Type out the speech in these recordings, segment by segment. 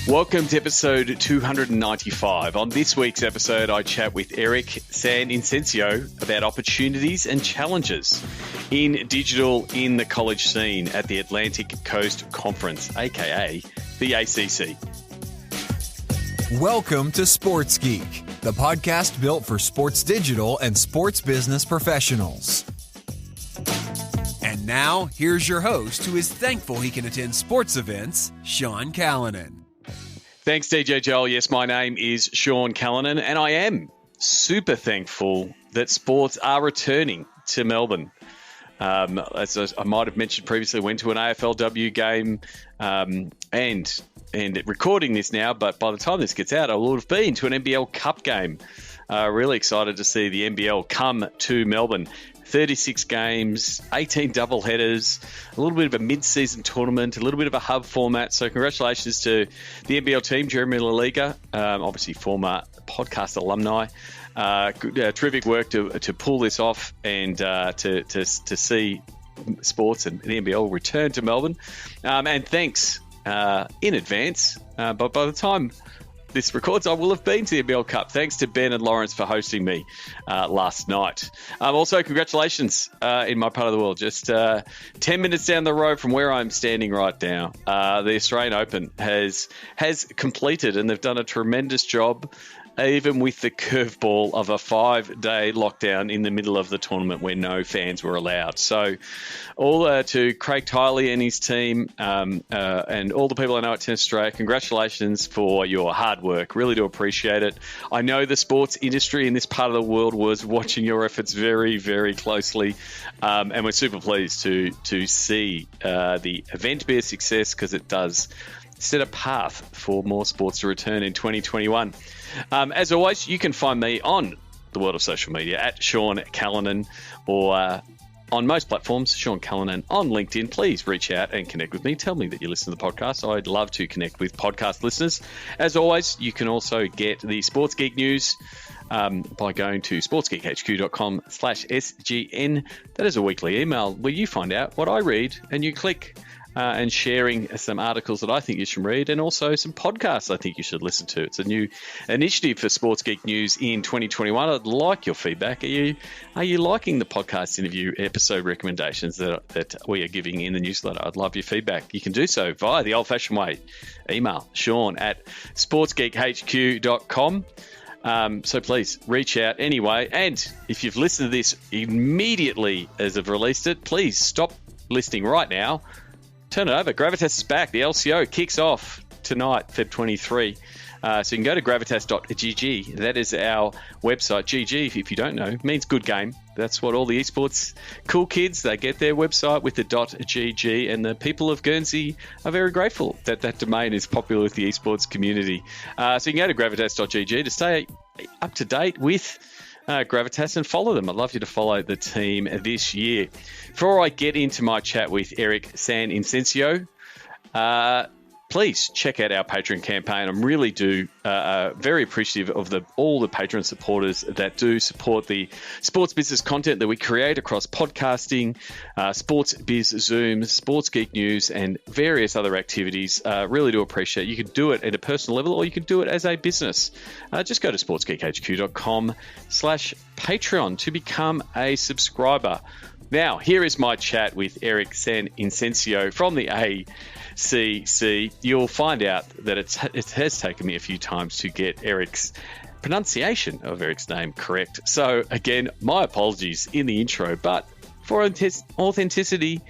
Welcome to episode 295. On this week's episode, I chat with Eric SanInocencio about opportunities and challenges in digital in the college scene at the Atlantic Coast Conference, aka the ACC. Welcome to Sports Geek, the podcast built for sports digital and sports business professionals. And now, here's your host who is thankful he can attend sports events, Sean Callanan. Thanks, DJ Joel. Yes, my name is Sean Callanan, and I am super thankful that sports are returning to Melbourne. As I might have mentioned previously, went to an AFLW game and recording this now, but by the time this gets out, I will have been to an NBL Cup game. Really excited to see the NBL come to Melbourne. 36 games, 18 double headers, a little bit of a mid-season tournament, a little bit of a hub format. So congratulations to the NBL team, Jeremy LaLiga, obviously former podcast alumni. Terrific work to pull this off and to see sports and the NBL return to Melbourne. And thanks in advance. But by the time this records, I will have been to the NBL Cup. Thanks to Ben and Lawrence for hosting me last night. Also, congratulations in my part of the world. Just 10 minutes down the road from where I'm standing right now, the Australian Open has completed, and they've done a tremendous job, even with the curveball of a 5-day lockdown in the middle of the tournament where no fans were allowed. So all to Craig Tiley and his team and all the people I know at Tennis Australia, congratulations for your hard work. Really do appreciate it. I know the sports industry in this part of the world was watching your efforts very, very closely, and we're super pleased to see the event be a success, because it does set a path for more sports to return in 2021. As always, you can find me on the world of social media at Sean Callanan, or on most platforms, Sean Callanan on LinkedIn. Please reach out and connect with me. Tell me that you listen to the podcast. I'd love to connect with podcast listeners. As always, you can also get the Sports Geek news by going to sportsgeekhq.com/SGN. That is a weekly email where you find out what I read and you click. And sharing some articles that I think you should read, and also some podcasts I think you should listen to. It's a new initiative for Sports Geek News in 2021. I'd like your feedback. Are you liking the podcast interview episode recommendations that we are giving in the newsletter? I'd love your feedback. You can do so via the old-fashioned way. Email sean@sportsgeekhq.com. So please reach out anyway. And if you've listened to this immediately as I've released it, please stop listening right now. Turn it over. Gravitas is back. The LCO kicks off tonight, Feb 23. So you can go to gravitas.gg. That is our website. GG, if you don't know, means good game. That's what all the esports cool kids, they get their website with the .gg, and the people of Guernsey are very grateful that that domain is popular with the esports community. So you can go to gravitas.gg to stay up to date with Gravitas and follow them. I'd love you to follow the team this year. Before I get into my chat with Eric SanInocencio, please check out our Patreon campaign. I'm really very appreciative of all the Patreon supporters that do support the sports business content that we create across podcasting, Sports Biz Zoom, Sports Geek News, and various other activities. Really do appreciate it. You can do it at a personal level, or you can do it as a business. Just go to sportsgeekhq.com/Patreon to become a subscriber. Now, here is my chat with Eric SanInocencio from the ACC. You'll find out that it has taken me a few times to get Eric's pronunciation of Eric's name correct. So again, my apologies in the intro, but for authenticity,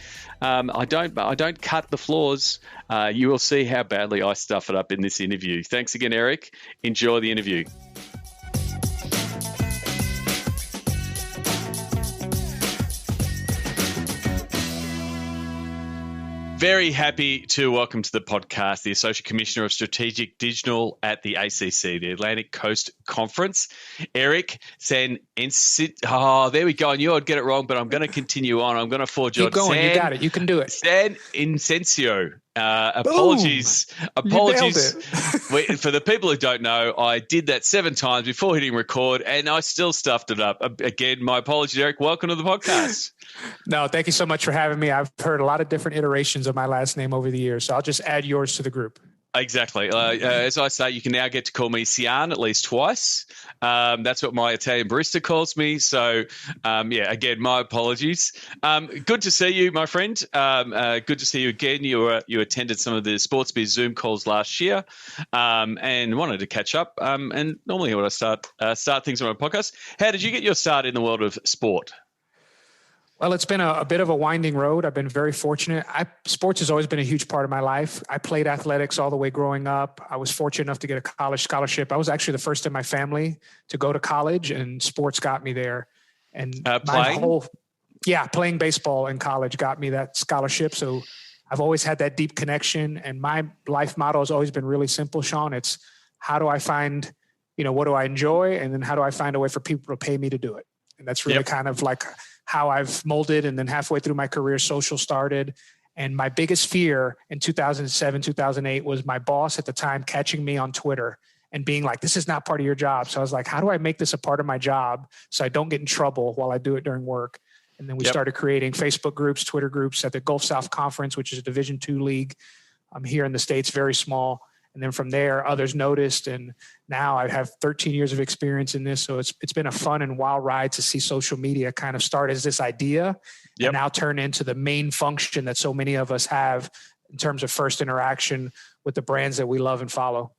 I don't cut the flaws. You will see how badly I stuff it up in this interview. Thanks again, Eric. Enjoy the interview. Very happy to welcome to the podcast the Associate Commissioner of Strategic Digital at the ACC, the Atlantic Coast Conference, Eric SanInocencio. Oh, there we go. I knew I'd get it wrong, but I'm going to continue on. I'm going to forge on. Keep going. You got it. You can do it. SanInocencio. Apologies. For the people who don't know, I did that 7 times before hitting record, and I still stuffed it up. Again, my apologies, Eric. Welcome to the podcast. No, thank you so much for having me. I've heard a lot of different iterations of my last name over the years, so I'll just add yours to the group. Exactly. As I say, you can now get to call me Sian at least twice. That's what my Italian barista calls me. So, again, my apologies. Good to see you, my friend. Good to see you again. You attended some of the Sports Biz Zoom calls last year, and wanted to catch up. And normally when I start things on my podcast, how did you get your start in the world of sport? Well, it's been a bit of a winding road. I've been very fortunate. Sports has always been a huge part of my life. I played athletics all the way growing up. I was fortunate enough to get a college scholarship. I was actually the first in my family to go to college, and sports got me there. And playing baseball in college got me that scholarship. So I've always had that deep connection. And my life motto has always been really simple, Sean. It's how do I find, what do I enjoy? And then how do I find a way for people to pay me to do it? And that's really kind of like how I've molded. And then halfway through my career, social started. And my biggest fear in 2007, 2008 was my boss at the time catching me on Twitter and being like, this is not part of your job. So I was like, how do I make this a part of my job so I don't get in trouble while I do it during work? And then we started creating Facebook groups, Twitter groups at the Gulf South Conference, which is a Division II league here in the States, very small. And then from there, others noticed. And now I have 13 years of experience in this. So it's been a fun and wild ride to see social media kind of start as this idea and now turn into the main function that so many of us have in terms of first interaction with the brands that we love and follow.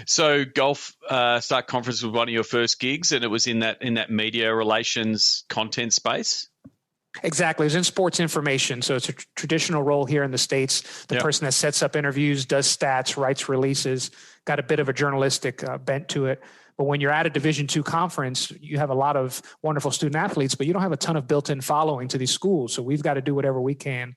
So Gulf Start Conference was one of your first gigs, and it was in that media relations content space? Exactly. It was in sports information. So it's a traditional role here in the States. The person that sets up interviews, does stats, writes releases, got a bit of a journalistic bent to it. But when you're at a Division II conference, you have a lot of wonderful student athletes, but you don't have a ton of built-in following to these schools. So we've got to do whatever we can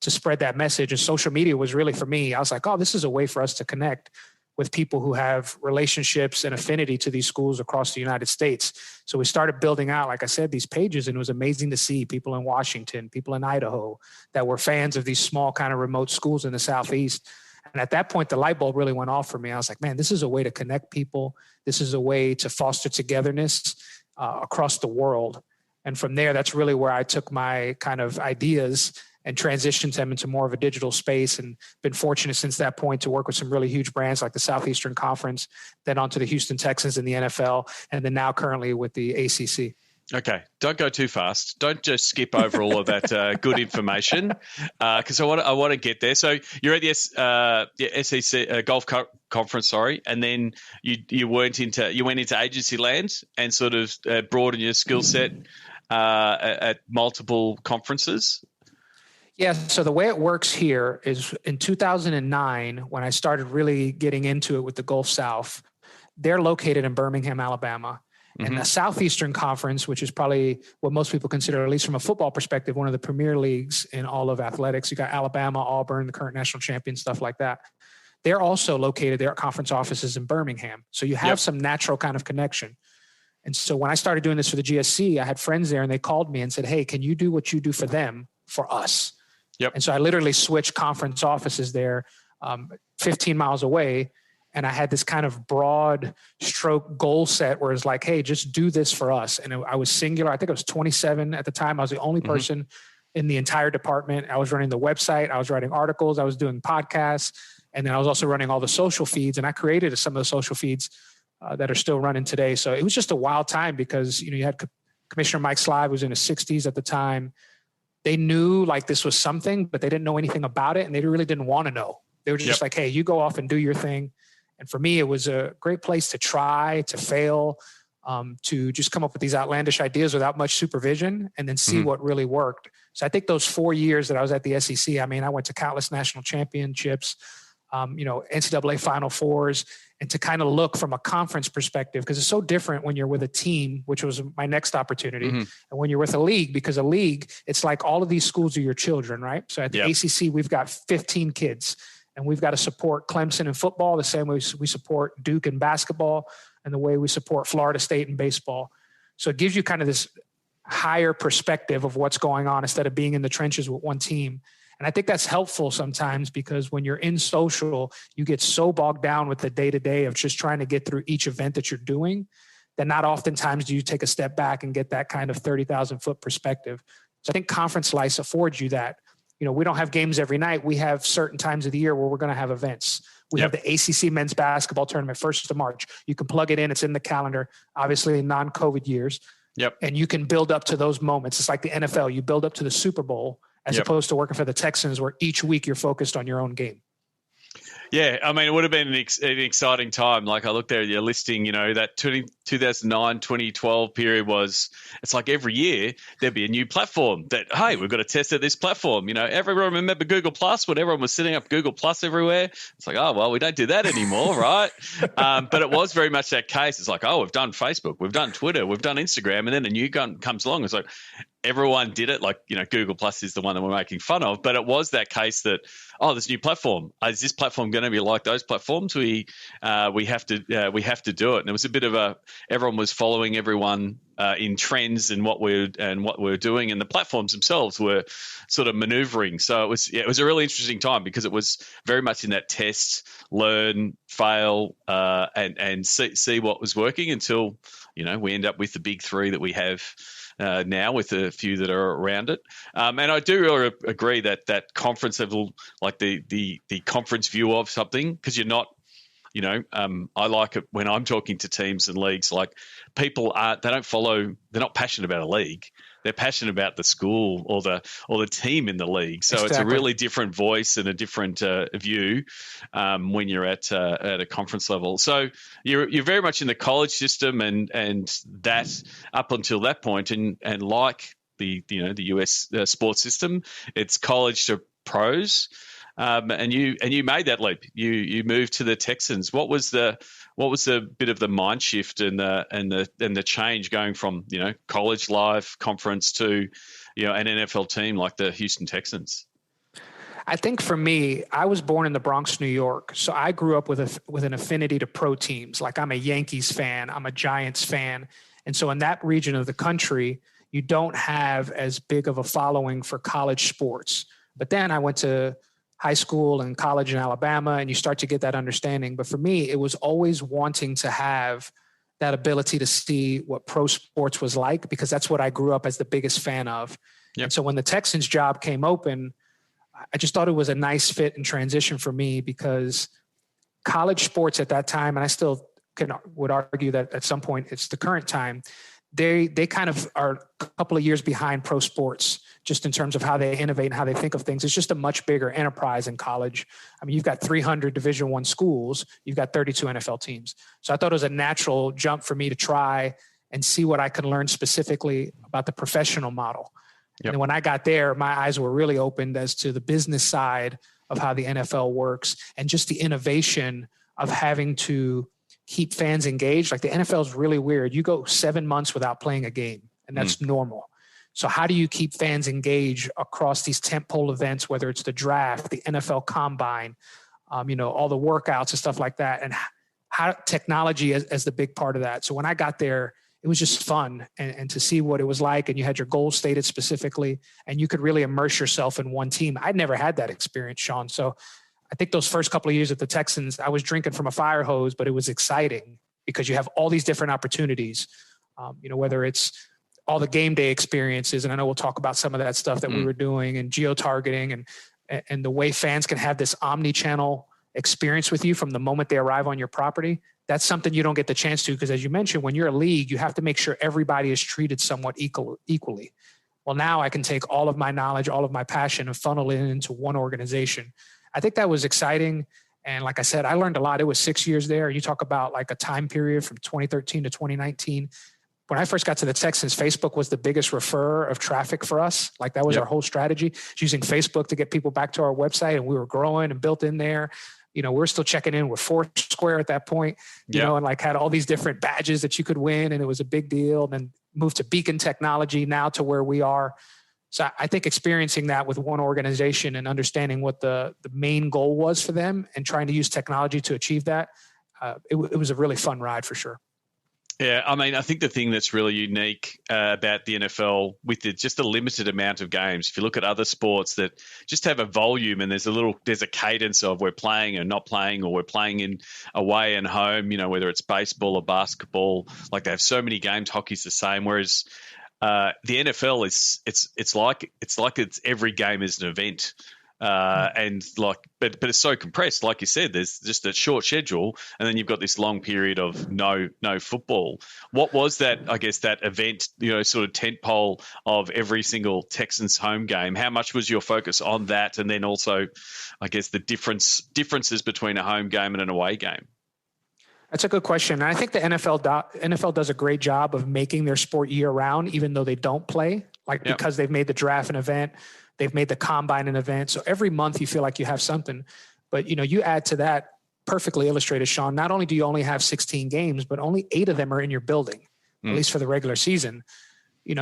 to spread that message. And social media was really, for me, I was like, oh, this is a way for us to connect with people who have relationships and affinity to these schools across the United States. So we started building out, like I said, these pages, and it was amazing to see people in Washington, people in Idaho that were fans of these small kind of remote schools in the Southeast. And at that point, the light bulb really went off for me. I was like, man, this is a way to connect people. This is a way to foster togetherness across the world. And from there, that's really where I took my kind of ideas and transitioned them into more of a digital space, and been fortunate since that point to work with some really huge brands like the Southeastern Conference, then onto the Houston Texans in the NFL, and then now currently with the ACC. Okay, don't go too fast. Don't just skip over all of that good information, because I want to get there. So you're at the SEC Golf Conference, and then you went into agency land and sort of broadened your skill set at multiple conferences. Yeah. So the way it works here is in 2009, when I started really getting into it with the Gulf South, they're located in Birmingham, Alabama. And the Southeastern Conference, which is probably what most people consider, at least from a football perspective, one of the premier leagues in all of athletics. You got Alabama, Auburn, the current national champion, stuff like that. They're also located, their conference offices in Birmingham. So you have some natural kind of connection. And so when I started doing this for the GSC, I had friends there and they called me and said, hey, can you do what you do for them for us? And so I literally switched conference offices there 15 miles away. And I had this kind of broad stroke goal set where it's like, hey, just do this for us. And I was singular. I think I was 27 at the time. I was the only person in the entire department. I was running the website. I was writing articles. I was doing podcasts. And then I was also running all the social feeds. And I created some of the social feeds that are still running today. So it was just a wild time because, you had Commissioner Mike Slive, who was in his 60s at the time. They knew like this was something, but they didn't know anything about it. And they really didn't want to know. They were just like, hey, you go off and do your thing. And for me, it was a great place to try, to fail, to just come up with these outlandish ideas without much supervision and then see what really worked. So I think those 4 years that I was at the SEC, I went to countless national championships, NCAA Final Fours, and to kind of look from a conference perspective, because it's so different when you're with a team, which was my next opportunity, and when you're with a league, because a league, it's like all of these schools are your children, right? So at the ACC, we've got 15 kids, and we've got to support Clemson in football the same way we support Duke in basketball and the way we support Florida State in baseball. So it gives you kind of this higher perspective of what's going on instead of being in the trenches with one team. And I think that's helpful sometimes because when you're in social, you get so bogged down with the day-to-day of just trying to get through each event that you're doing that not oftentimes do you take a step back and get that kind of 30,000-foot perspective. So I think conference life affords you that. We don't have games every night. We have certain times of the year where we're going to have events. We have the ACC men's basketball tournament, 1st of March. You can plug it in. It's in the calendar, obviously in non-COVID years. Yep. And you can build up to those moments. It's like the NFL. You build up to the Super Bowl as opposed to working for the Texans, where each week you're focused on your own game. Yeah, I mean, it would have been an exciting time. Like I looked there, you're listing, that 2009, 2012 period it's like every year there'd be a new platform that, hey, we've got to test out this platform. Everyone remember Google Plus when everyone was setting up Google Plus everywhere. It's like, oh, well, we don't do that anymore, right? But it was very much that case. It's like, oh, we've done Facebook, we've done Twitter, we've done Instagram, and then a new gun comes along. It's like, everyone did it. Like, Google Plus is the one that we're making fun of, but it was that case that, oh, this new platform, is this platform going to be like those platforms? We have to do it. And it was a bit of everyone was following everyone in trends and what we're doing, and the platforms themselves were sort of maneuvering. So it was a really interesting time because it was very much in that test, learn, fail, and see what was working until we end up with the big three that we have now, with a few that are around it. And I do really agree that conference level, like the conference view of something, because you're not, I like it when I'm talking to teams and leagues, like people they're not passionate about a league. They're passionate about the school or the team in the league. So It's a really different voice and a different view when you're at a conference level. So you're very much in the college system and that up until that point, and like the US sports system, it's college to pros. And you made that leap. You moved to the Texans. What was the bit of the mind shift and the change going from college life, conference to an NFL team like the Houston Texans? I think for me, I was born in the Bronx, New York, so I grew up with an affinity to pro teams. Like, I'm a Yankees fan, I'm a Giants fan, and so in that region of the country, you don't have as big of a following for college sports. But then I went to high school and college in Alabama, and you start to get that understanding. But for me, it was always wanting to have that ability to see what pro sports was like, because that's what I grew up as the biggest fan of. Yep. And so when the Texans job came open, I just thought it was a nice fit and transition for me, because college sports at that time, and I still would argue that at some point it's the current time, they kind of are a couple of years behind pro sports, just in terms of how they innovate and how they think of things. It's just a much bigger enterprise in college. I mean, you've got 300 Division I schools, you've got 32 NFL teams. So I thought it was a natural jump for me to try and see what I could learn specifically about the professional model. Yep. And when I got there, my eyes were really opened as to the business side of how the NFL works, and just the innovation of having to keep fans engaged. Like, the NFL is really weird. You go 7 months without playing a game, and that's normal. So how do you keep fans engaged across these tentpole events, whether it's the draft, the NFL Combine, all the workouts and stuff like that, and how technology as the big part of that. So when I got there, it was just fun and to see what it was like, and you had your goals stated specifically, and you could really immerse yourself in one team. I'd never had that experience, Sean. So I think those first couple of years at the Texans, I was drinking from a fire hose, but it was exciting because you have all these different opportunities, whether it's all the game day experiences. And I know we'll talk about some of that stuff that we were doing, and geo-targeting, and the way fans can have this omni-channel experience with you from the moment they arrive on your property. That's something you don't get the chance to, because as you mentioned, when you're a league, you have to make sure everybody is treated somewhat equally. Well, now I can take all of my knowledge, all of my passion, and funnel it into one organization. I think that was exciting. And like I said, I learned a lot. It was 6 years there. You talk about like a time period from 2013 to 2019. When I first got to the Texans, Facebook was the biggest referrer of traffic for us. Like, that was our whole strategy, using Facebook to get people back to our website. And we were growing and built in there. We're still checking in with Foursquare at that point, and like had all these different badges that you could win. And it was a big deal. And then moved to Beacon Technology now to where we are. So I think experiencing that with one organization and understanding what the main goal was for them and trying to use technology to achieve that, it was a really fun ride for sure. Yeah, I mean, I think the thing that's really unique about the NFL with just a limited amount of games, if you look at other sports that just have a volume and there's a cadence of we're playing and not playing, or we're playing in away and home, whether it's baseball or basketball, like they have so many games, hockey's the same, whereas the NFL it's like every game is an event. and but it's so compressed. Like you said, there's just a short schedule, and then you've got this long period of no football. What was that? I guess that event, sort of tentpole of every single Texans home game. How much was your focus on that, and then also, I guess, the differences between a home game and an away game? That's a good question. And I think the NFL does a great job of making their sport year round, even though they don't play, because they've made the draft an event, they've made the combine an event. So every month you feel like you have something, but you add to that, perfectly illustrated, Sean, not only do you only have 16 games, but only 8 of them are in your building, at least for the regular season.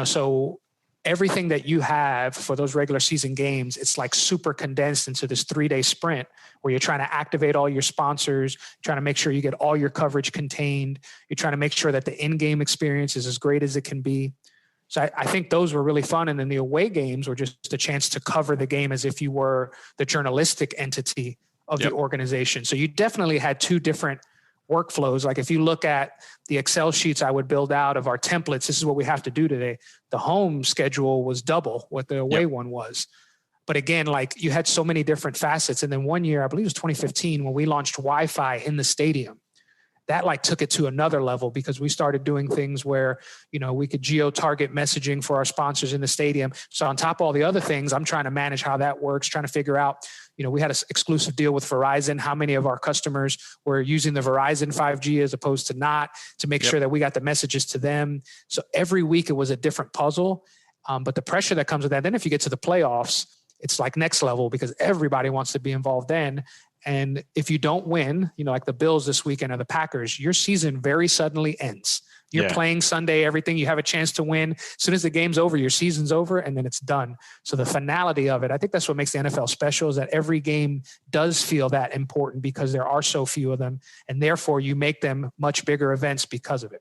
So everything that you have for those regular season games, it's like super condensed into this 3-day sprint where you're trying to activate all your sponsors, trying to make sure you get all your coverage contained. You're trying to make sure that the in-game experience is as great as it can be. So I think those were really fun. And then the away games were just a chance to cover the game as if you were the journalistic entity of the organization. So you definitely had 2 different workflows. Like if you look at the Excel sheets I would build out of our templates, this is what we have to do today. The home schedule was double what the away one was. But again, you had so many different facets. And then one year, I believe it was 2015, when we launched Wi-Fi in the stadium, that took it to another level because we started doing things where, we could geo-target messaging for our sponsors in the stadium. So on top of all the other things, I'm trying to manage how that works, trying to figure out, we had an exclusive deal with Verizon, how many of our customers were using the Verizon 5G as opposed to not, to make sure that we got the messages to them. So every week it was a different puzzle. But the pressure that comes with that, then if you get to the playoffs, it's like next level because everybody wants to be involved then. And if you don't win, like the Bills this weekend or the Packers, your season very suddenly ends. You're playing Sunday, everything. You have a chance to win. As soon as the game's over, your season's over, and then it's done. So the finality of it, I think that's what makes the NFL special, is that every game does feel that important because there are so few of them, and therefore you make them much bigger events because of it.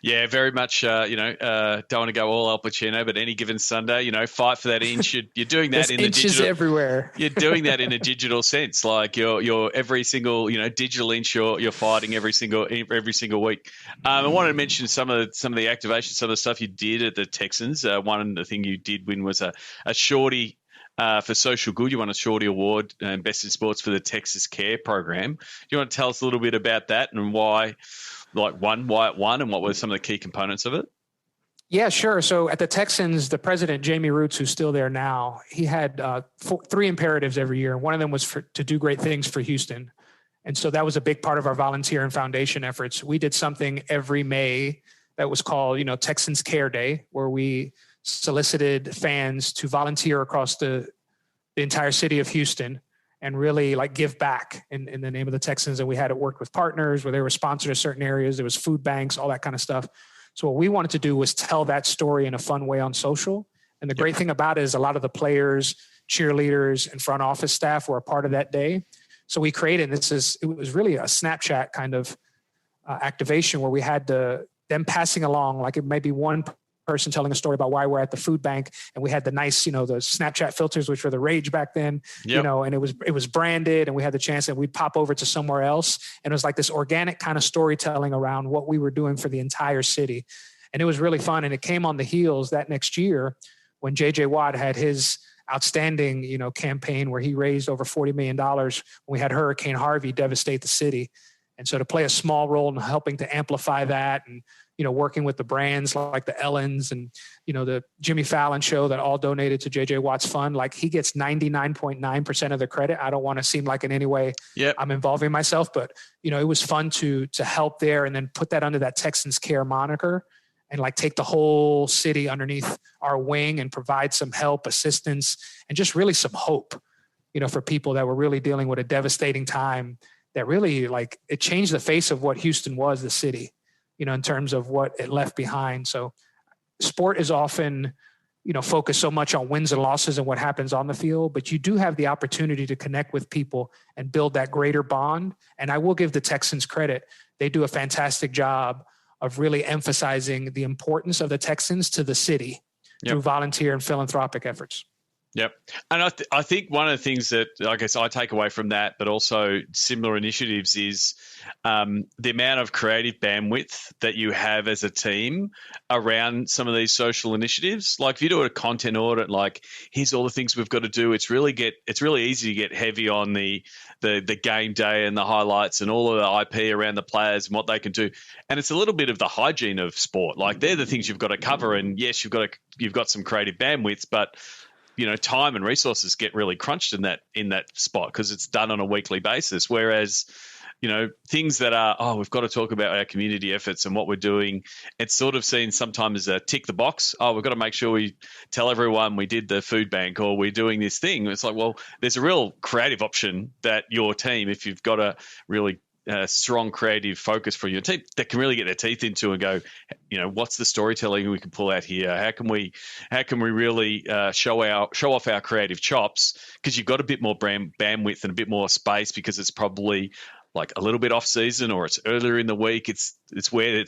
Yeah, very much, don't want to go all Al Pacino, but any given Sunday, fight for that inch. You're doing that in the digital everywhere. You're doing that in a digital sense. Like you're every single, digital inch you're fighting every single week. I wanted to mention some of the activations, some of the stuff you did at the Texans. One thing you did win was a shorty for social good. You won a shorty award, Best in Sports for the Texas Care program. Do you want to tell us a little bit about that and why? Why it won, and what were some of the key components of it? Yeah, sure. So at the Texans, the president, Jamie Roots, who's still there now, he had 3 imperatives every year. One of them was to do great things for Houston. And so that was a big part of our volunteer and foundation efforts. We did something every May that was called, Texans Care Day, where we solicited fans to volunteer across the entire city of Houston and really give back in the name of the Texans. And we had it worked with partners where they were sponsored in certain areas. There was food banks, all that kind of stuff. So what we wanted to do was tell that story in a fun way on social. And the great thing about it is a lot of the players, cheerleaders, and front office staff were a part of that day. So we created, it was really a Snapchat kind of activation where we had them passing along, it may be one person telling a story about why we're at the food bank, and we had the nice, the Snapchat filters, which were the rage back then, and it was branded, and we had the chance that we'd pop over to somewhere else, and it was like this organic kind of storytelling around what we were doing for the entire city, and it was really fun. And it came on the heels that next year when J.J. Watt had his outstanding, campaign where he raised over $40 million when we had Hurricane Harvey devastate the city, and so to play a small role in helping to amplify that, and working with the brands like the Ellens and, the Jimmy Fallon show that all donated to JJ Watt's fund, he gets 99.9% of the credit. I don't want to seem like in any way I'm involving myself, but, it was fun to help there and then put that under that Texans Care moniker and take the whole city underneath our wing and provide some help, assistance, and just really some hope, for people that were really dealing with a devastating time that really it changed the face of what Houston was, the city, in terms of what it left behind. So sport is often, focused so much on wins and losses and what happens on the field, but you do have the opportunity to connect with people and build that greater bond. And I will give the Texans credit. They do a fantastic job of really emphasizing the importance of the Texans to the city through volunteer and philanthropic efforts. Yep. And I think one of the things that I guess I take away from that, but also similar initiatives, is the amount of creative bandwidth that you have as a team around some of these social initiatives. Like if you do a content audit, like here's all the things we've got to do. It's really easy to get heavy on the game day and the highlights and all of the IP around the players and what they can do. And it's a little bit of the hygiene of sport. Like they're the things you've got to cover. And yes, you've got some creative bandwidths, but time and resources get really crunched in that spot because it's done on a weekly basis. Whereas, things that are, we've got to talk about our community efforts and what we're doing. It's sort of seen sometimes as a tick the box. Oh, we've got to make sure we tell everyone we did the food bank or we're doing this thing. It's like, well, there's a real creative option that your team, if you've got a really strong creative focus for your team, that can really get their teeth into and go, what's the storytelling we can pull out here? How can we really show off our creative chops? Because you've got a bit more bandwidth and a bit more space because it's probably like a little bit off season or it's earlier in the week. It's where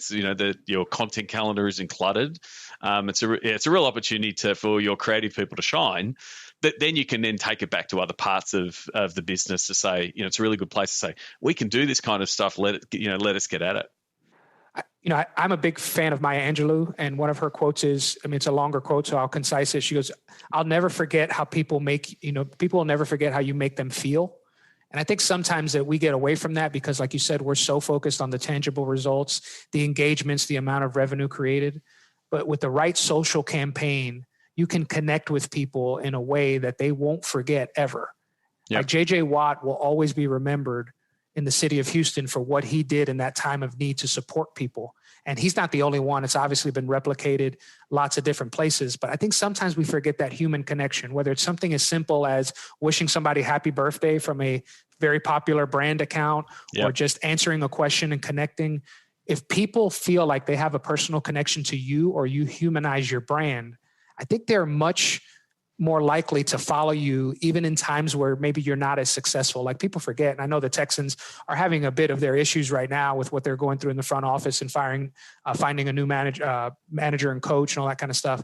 your content calendar isn't cluttered. It's a real opportunity for your creative people to shine. That then you can then take it back to other parts of the business to say, it's a really good place to say, we can do this kind of stuff. Let us get at it. I'm a big fan of Maya Angelou, and one of her quotes is, it's a longer quote, so I'll concise it. She goes, I'll never forget how people will never forget how you make them feel. And I think sometimes that we get away from that because, like you said, we're so focused on the tangible results, the engagements, the amount of revenue created. But with the right social campaign, you can connect with people in a way that they won't forget ever. Yep. Like J.J. Watt will always be remembered in the city of Houston for what he did in that time of need to support people. And he's not the only one. It's obviously been replicated lots of different places. But I think sometimes we forget that human connection, whether it's something as simple as wishing somebody happy birthday from a very popular brand account, yep, or just answering a question and connecting. If people feel like they have a personal connection to you or you humanize your brand, I think they're much more likely to follow you even in times where maybe you're not as successful. Like people forget, and I know the Texans are having a bit of their issues right now with what they're going through in the front office and finding a new manager and coach and all that kind of stuff.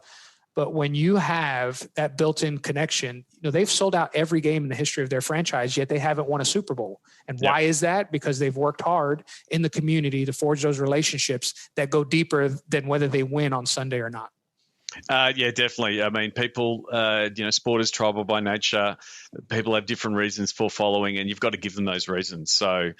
But when you have that built-in connection, they've sold out every game in the history of their franchise, yet they haven't won a Super Bowl. And why is that? Because they've worked hard in the community to forge those relationships that go deeper than whether they win on Sunday or not. Yeah, definitely. I mean, people, sport is tribal by nature. People have different reasons for following, and you've got to give them those reasons. So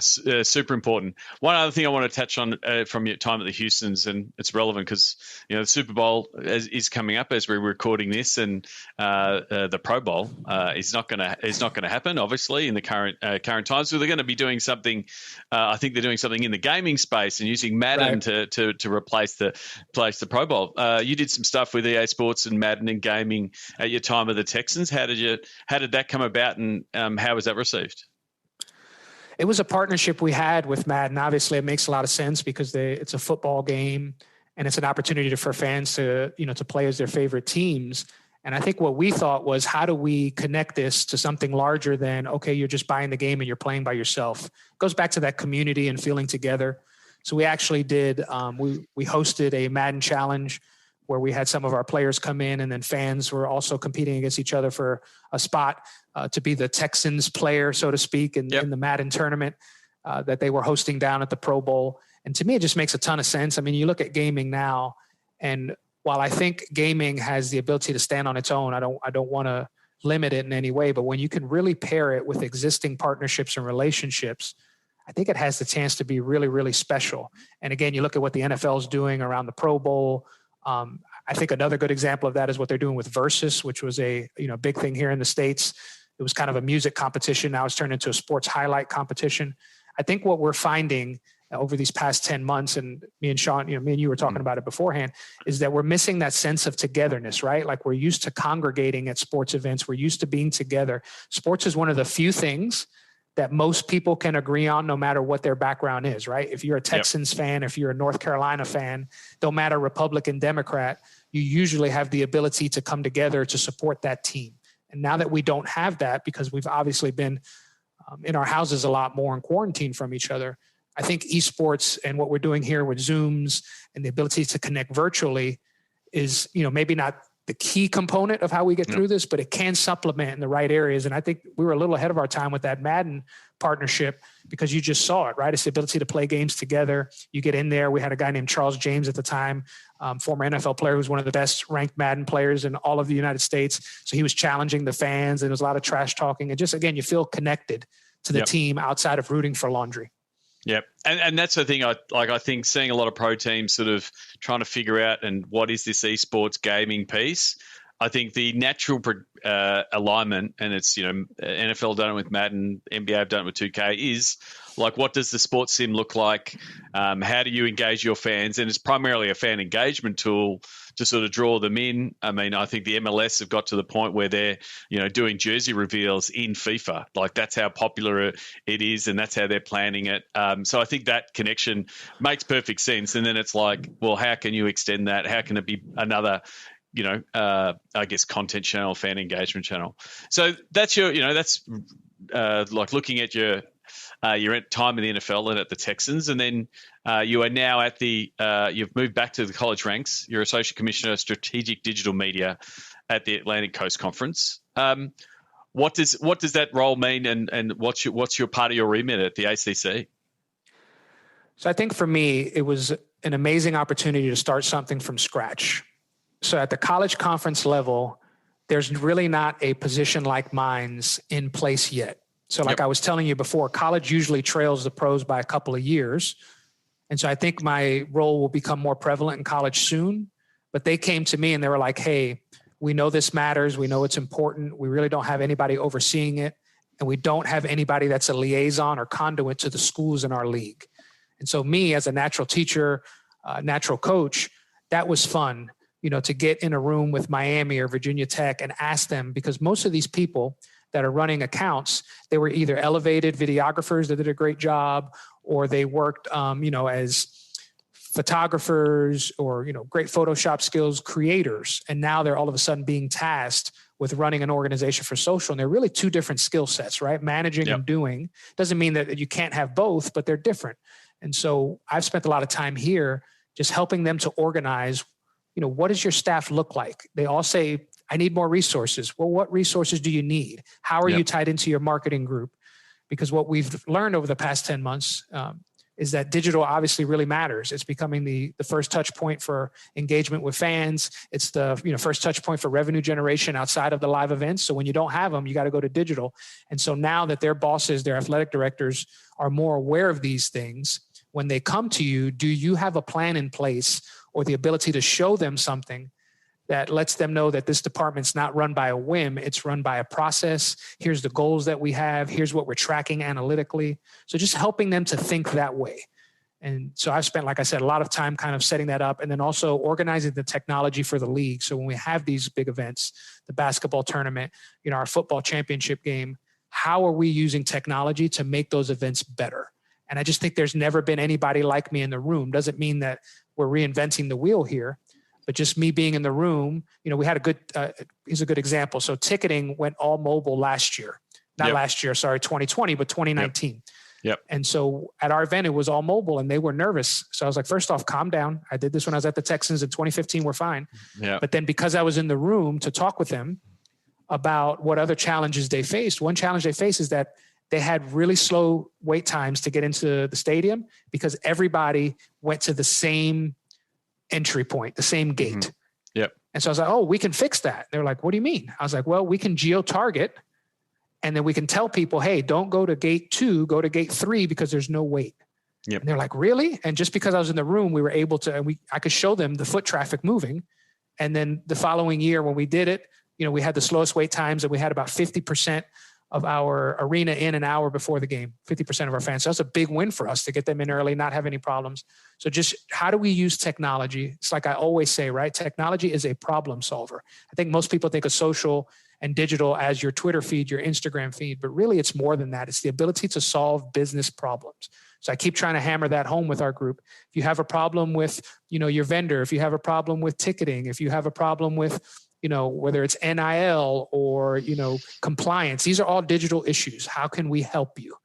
super important. One other thing I want to touch on from your time at the Houstons, and it's relevant because, the Super Bowl is coming up as we're recording this, and the Pro Bowl is not going to happen, obviously, in the current times. So they're going to be doing something. I think they're doing something in the gaming space and using Madden to replace the Pro Bowl. You did some stuff with EA Sports and Madden and gaming at your time of the Texans. How did that come about, and how was that received? It was a partnership we had with Madden. Obviously, it makes a lot of sense because it's a football game, and it's an opportunity for fans to play as their favorite teams. And I think what we thought was, how do we connect this to something larger than, okay, you're just buying the game and you're playing by yourself? It goes back to that community and feeling together. So we actually did. We hosted a Madden challenge where we had some of our players come in, and then fans were also competing against each other for a spot to be the Texans player, so to speak, in the Madden tournament that they were hosting down at the Pro Bowl. And to me, it just makes a ton of sense. I mean, you look at gaming now, and while I think gaming has the ability to stand on its own, I don't want to limit it in any way, but when you can really pair it with existing partnerships and relationships, I think it has the chance to be really, really special. And again, you look at what the NFL is doing around the Pro Bowl. I think another good example of that is what they're doing with Versus, which was a big thing here in the States. It was kind of a music competition. Now it's turned into a sports highlight competition. I think what we're finding over these past 10 months, and me and Sean, me and you were talking about it beforehand, is that we're missing that sense of togetherness, right? Like we're used to congregating at sports events. We're used to being together. Sports is one of the few things that most people can agree on no matter what their background is, right? If you're a Texans fan, if you're a North Carolina fan, don't matter Republican, Democrat, you usually have the ability to come together to support that team. And now that we don't have that, because we've obviously been in our houses a lot more in quarantine from each other, I think esports and what we're doing here with Zooms and the ability to connect virtually is, maybe not the key component of how we get through this, but it can supplement in the right areas. And I think we were a little ahead of our time with that Madden partnership, because you just saw it, right? It's the ability to play games together. You get in there. We had a guy named Charles James at the time, former NFL player, who's one of the best ranked Madden players in all of the United States. So he was challenging the fans, and there was a lot of trash talking. And just, again, you feel connected to the team outside of rooting for laundry. Yep. And that's the thing. I think seeing a lot of pro teams sort of trying to figure out, and what is this esports gaming piece? I think the natural alignment, and it's, NFL done it with Madden, NBA have done it with 2K, is like, what does the sports sim look like? How do you engage your fans? And it's primarily a fan engagement tool to sort of draw them in. I mean, I think the MLS have got to the point where they're, doing jersey reveals in FIFA. Like, that's how popular it is, and that's how they're planning it. So I think that connection makes perfect sense. And then it's like, well, how can you extend that? How can it be another, I guess, content channel, fan engagement channel? So that's that's like looking at your time in the NFL and at the Texans, and then you are now at you've moved back to the college ranks. You're Associate Commissioner of Strategic Digital Media at the Atlantic Coast Conference. What does that role mean, and what's your part of your remit at the ACC? So I think for me, it was an amazing opportunity to start something from scratch. So at the college conference level, there's really not a position like mine's in place yet. So like I was telling you before, college usually trails the pros by a couple of years. And so I think my role will become more prevalent in college soon. But they came to me and they were like, hey, we know this matters. We know it's important. We really don't have anybody overseeing it. And we don't have anybody that's a liaison or conduit to the schools in our league. And so me, as a natural teacher, natural coach, that was fun, to get in a room with Miami or Virginia Tech and ask them, because most of these people that are running accounts, they were either elevated videographers that did a great job, or they worked, as photographers, or, great Photoshop skills creators. And now they're all of a sudden being tasked with running an organization for social. And they're really two different skill sets, right? Managing and doing doesn't mean that you can't have both, but they're different. And so I've spent a lot of time here just helping them to organize, what does your staff look like? They all say, I need more resources. Well, what resources do you need? How are you tied into your marketing group? Because what we've learned over the past 10 months is that digital obviously really matters. It's becoming the first touch point for engagement with fans. It's the first touch point for revenue generation outside of the live events. So when you don't have them, you got to go to digital. And so now that their bosses, their athletic directors are more aware of these things, when they come to you, do you have a plan in place or the ability to show them something that lets them know that this department's not run by a whim, it's run by a process. Here's the goals that we have. Here's what we're tracking analytically. So just helping them to think that way. And so I've spent, like I said, a lot of time kind of setting that up, and then also organizing the technology for the league. So when we have these big events, the basketball tournament, our football championship game, how are we using technology to make those events better? And I just think there's never been anybody like me in the room. Doesn't mean that we're reinventing the wheel here, but just me being in the room. We had he's a good example. So ticketing went all mobile last year, not last year, sorry, 2020, but 2019. Yep. And so at our event, it was all mobile, and they were nervous. So I was like, first off, calm down. I did this when I was at the Texans in 2015. We're fine. Yeah. But then because I was in the room to talk with them about what other challenges they faced, one challenge they faced is that they had really slow wait times to get into the stadium because everybody went to the same entry point, the same gate. Mm-hmm. Yep. And so I was like, oh, we can fix that. They were like, what do you mean? I was like, well, we can geo-target, and then we can tell people, hey, don't go to gate 2, go to gate 3 because there's no wait. Yep. And they're like, really? And just because I was in the room, we were able to, I could show them the foot traffic moving. And then the following year when we did it, we had the slowest wait times, and we had about 50% of our arena in an hour before the game, 50% of our fans. So that's a big win for us to get them in early, not have any problems. So just how do we use technology? It's like I always say, right? Technology is a problem solver. I think most people think of social and digital as your Twitter feed, your Instagram feed, but really it's more than that. It's the ability to solve business problems. So I keep trying to hammer that home with our group. If you have a problem with, your vendor, if you have a problem with ticketing, if you have a problem with, whether it's NIL or, compliance, these are all digital issues. How can we help you?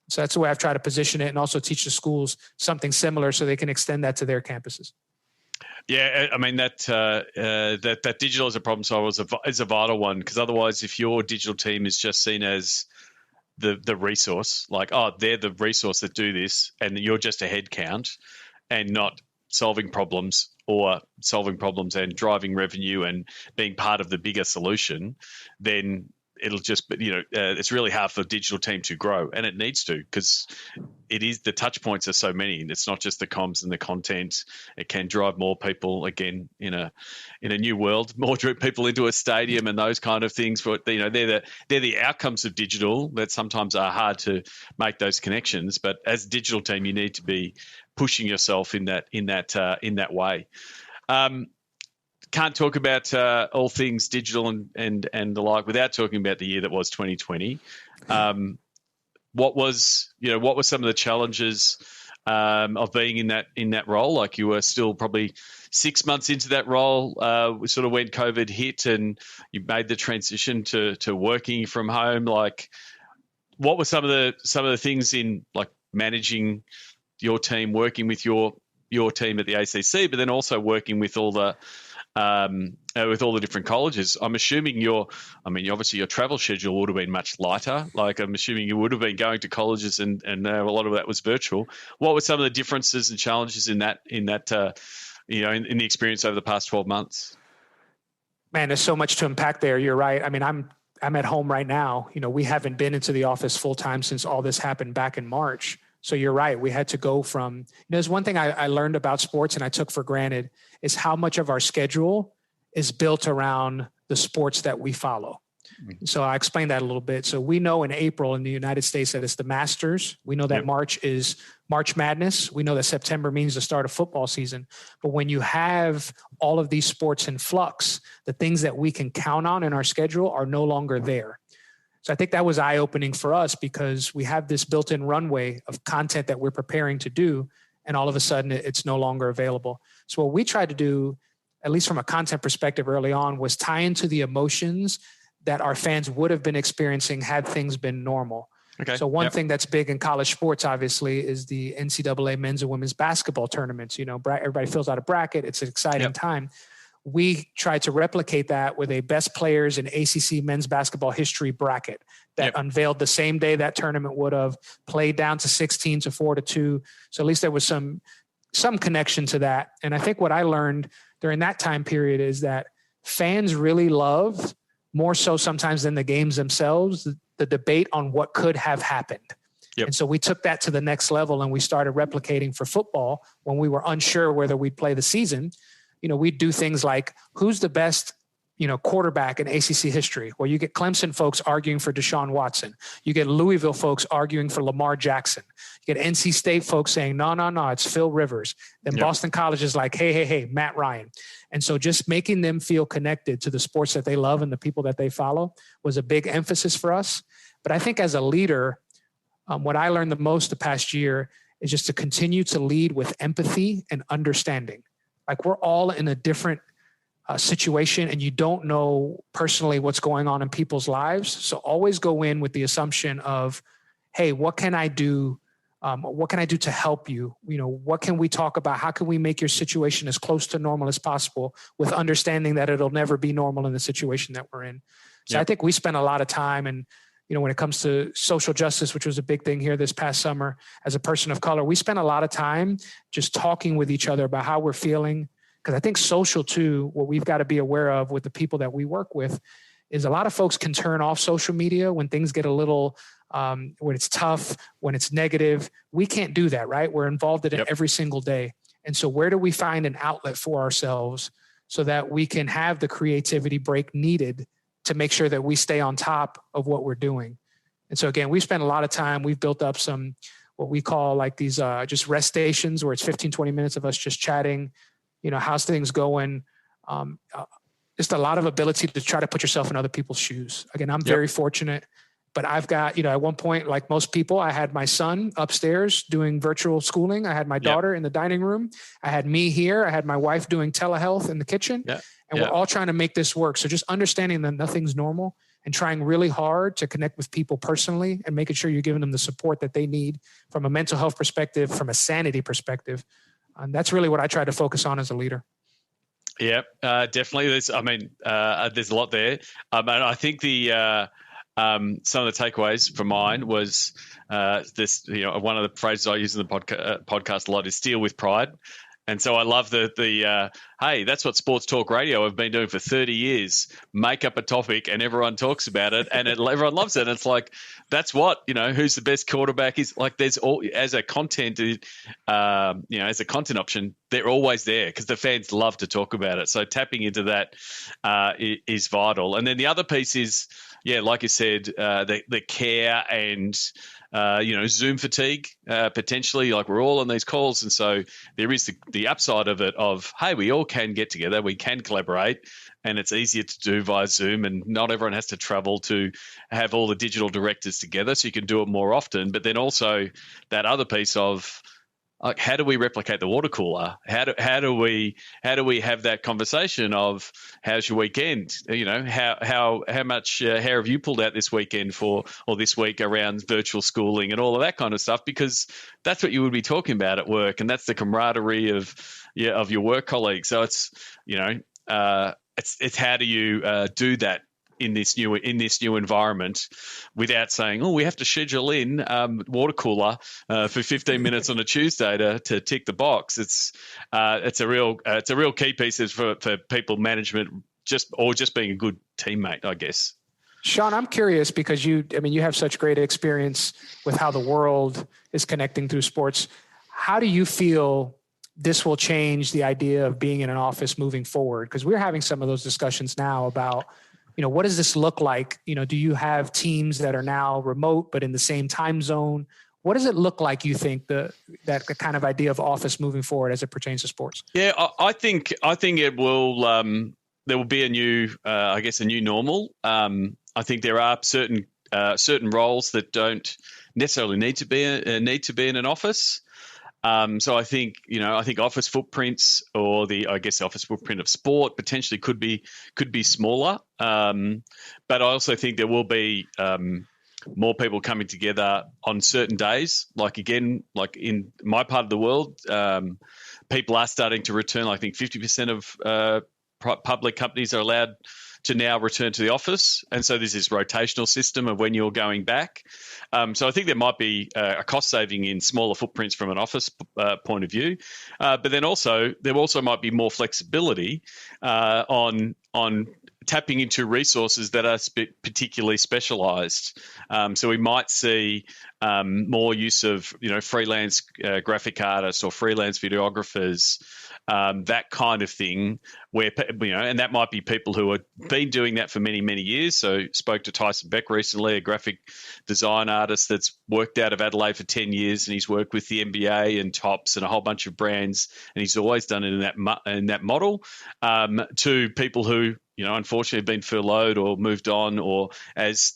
So that's the way I've tried to position it, and also teach the schools something similar so they can extend that to their campuses. Yeah, I mean that digital as a problem solver is a vital one, because otherwise, if your digital team is just seen as the resource, like, oh, they're the resource that do this, and you're just a head count and not solving problems and driving revenue and being part of the bigger solution, then it'll just, it's really hard for the digital team to grow, and it needs to, because it is, the touch points are so many. It's not just the comms and the content. It can drive more people, again, in a new world, more people into a stadium and those kind of things. But they're the outcomes of digital that sometimes are hard to make those connections. But as a digital team, you need to be pushing yourself in that way. Can't talk about all things digital and the like without talking about the year that was 2020. What were some of the challenges of being in that role? Like, you were still probably 6 months into that role, sort of when COVID hit, and you made the transition to working from home. Like, what were some of the things in, like, managing your team, working with your team at the ACC, but then also working with all the different colleges? I'm assuming obviously your travel schedule would have been much lighter. Like, I'm assuming you would have been going to colleges, and a lot of that was virtual. What were some of the differences and challenges in the experience over the past 12 months? Man, there's so much to unpack there. You're right. I mean, I'm at home right now. We haven't been into the office full time since all this happened back in March. So you're right. We had to go from, there's one thing I learned about sports and I took for granted, is how much of our schedule is built around the sports that we follow. Mm-hmm. So I explained that a little bit. So we know in April in the United States that it's the Masters. We know that March is March Madness. We know that September means the start of football season. But when you have all of these sports in flux, the things that we can count on in our schedule are no longer there. So I think that was eye-opening for us, because we have this built-in runway of content that we're preparing to do, and all of a sudden it's no longer available. So what we tried to do, at least from a content perspective early on, was tie into the emotions that our fans would have been experiencing had things been normal. Okay. So one thing that's big in college sports, obviously, is the NCAA men's and women's basketball tournaments. Everybody fills out a bracket. It's an exciting time. We tried to replicate that with a best players in ACC men's basketball history bracket that unveiled the same day that tournament would have, played down to 16 to 4-2. So at least there was some connection to that. And I think what I learned during that time period is that fans really love, more so sometimes than the games themselves, the debate on what could have happened. And so we took that to the next level, and we started replicating for football when we were unsure whether we'd play the season. We'd do things like, who's the best, quarterback in ACC history? Well, you get Clemson folks arguing for Deshaun Watson. You get Louisville folks arguing for Lamar Jackson. You get NC State folks saying, no, it's Phil Rivers. Then Boston College is like, hey, Matt Ryan. And so just making them feel connected to the sports that they love and the people that they follow was a big emphasis for us. But I think as a leader, what I learned the most the past year is just to continue to lead with empathy and understanding. Like, we're all in a different situation, and you don't know personally what's going on in people's lives. So always go in with the assumption of, hey, what can I do? What can I do to help you? What can we talk about? How can we make your situation as close to normal as possible, with understanding that it'll never be normal in the situation that we're in? So I think we spent a lot of time, and when it comes to social justice, which was a big thing here this past summer, as a person of color, we spent a lot of time just talking with each other about how we're feeling. Because I think social too, what we've got to be aware of with the people that we work with, is a lot of folks can turn off social media when things get a little, when it's tough, when it's negative. We can't do that, right? We're involved in it every single day. And so where do we find an outlet for ourselves so that we can have the creativity break needed to make sure that we stay on top of what we're doing? And so again, we spent a lot of time. We've built up some, what we call like these just rest stations, where it's 15, 20 minutes of us just chatting, how's things going? Just a lot of ability to try to put yourself in other people's shoes. Again, I'm very fortunate, but I've got, at one point, like most people, I had my son upstairs doing virtual schooling. I had my daughter in the dining room. I had me here. I had my wife doing telehealth in the kitchen. And we're all trying to make this work. So just understanding that nothing's normal, and trying really hard to connect with people personally, and making sure you're giving them the support that they need from a mental health perspective, from a sanity perspective. And that's really what I try to focus on as a leader. Yeah, definitely. There's a lot there. And I think some of the takeaways for mine was this. One of the phrases I use in the podcast a lot is "steal with pride." And so I love the hey, that's what sports talk radio have been doing for 30 years. Make up a topic and everyone talks about it, and everyone loves it. And it's like, that's what, who's the best quarterback is. Like, there's all, as a content option, they're always there because the fans love to talk about it. So tapping into that is vital. And then the other piece is, yeah, like you said, the care and Zoom fatigue, potentially. Like, we're all on these calls, and so there is the upside of it of, hey, we all can get together, we can collaborate, and it's easier to do via Zoom, and not everyone has to travel to have all the digital directors together, so you can do it more often. But then also that other piece of, like, how do we replicate the water cooler? How do we have that conversation of, how's your weekend? How much hair have you pulled out this weekend or this week around virtual schooling and all of that kind of stuff? Because that's what you would be talking about at work, and that's the camaraderie of your work colleagues. So it's it's how do you do that in this new environment without saying, oh, we have to schedule in water cooler for 15 minutes on a Tuesday to tick the box. It's a real key piece for people management, just being a good teammate, I guess. Sean, I'm curious because you have such great experience with how the world is connecting through sports. How do you feel this will change the idea of being in an office moving forward? Because we're having some of those discussions now about, what does this look like? Do you have teams that are now remote but in the same time zone? What does it look like, you think, that kind of idea of office moving forward as it pertains to sports? Yeah, I think it will. There will be a new normal. I think there are certain roles that don't necessarily need to be in an office. So I think office footprints, or the office footprint of sport, potentially could be smaller. But I also think there will be more people coming together on certain days. Like in my part of the world, people are starting to return. I think 50% of public companies are allowed to now return to the office, and so there's this rotational system of when you're going back. So I think there might be a cost saving in smaller footprints from an office point of view, but then there also might be more flexibility on tapping into resources that are particularly specialised. So we might see more use of freelance graphic artists or freelance videographers, that kind of thing, where and that might be people who have been doing that for many, many years. So spoke to Tyson Beck recently, a graphic design artist that's worked out of Adelaide for 10 years, and he's worked with the NBA and Topps and a whole bunch of brands, and he's always done it in that model. To people who unfortunately have been furloughed or moved on, or as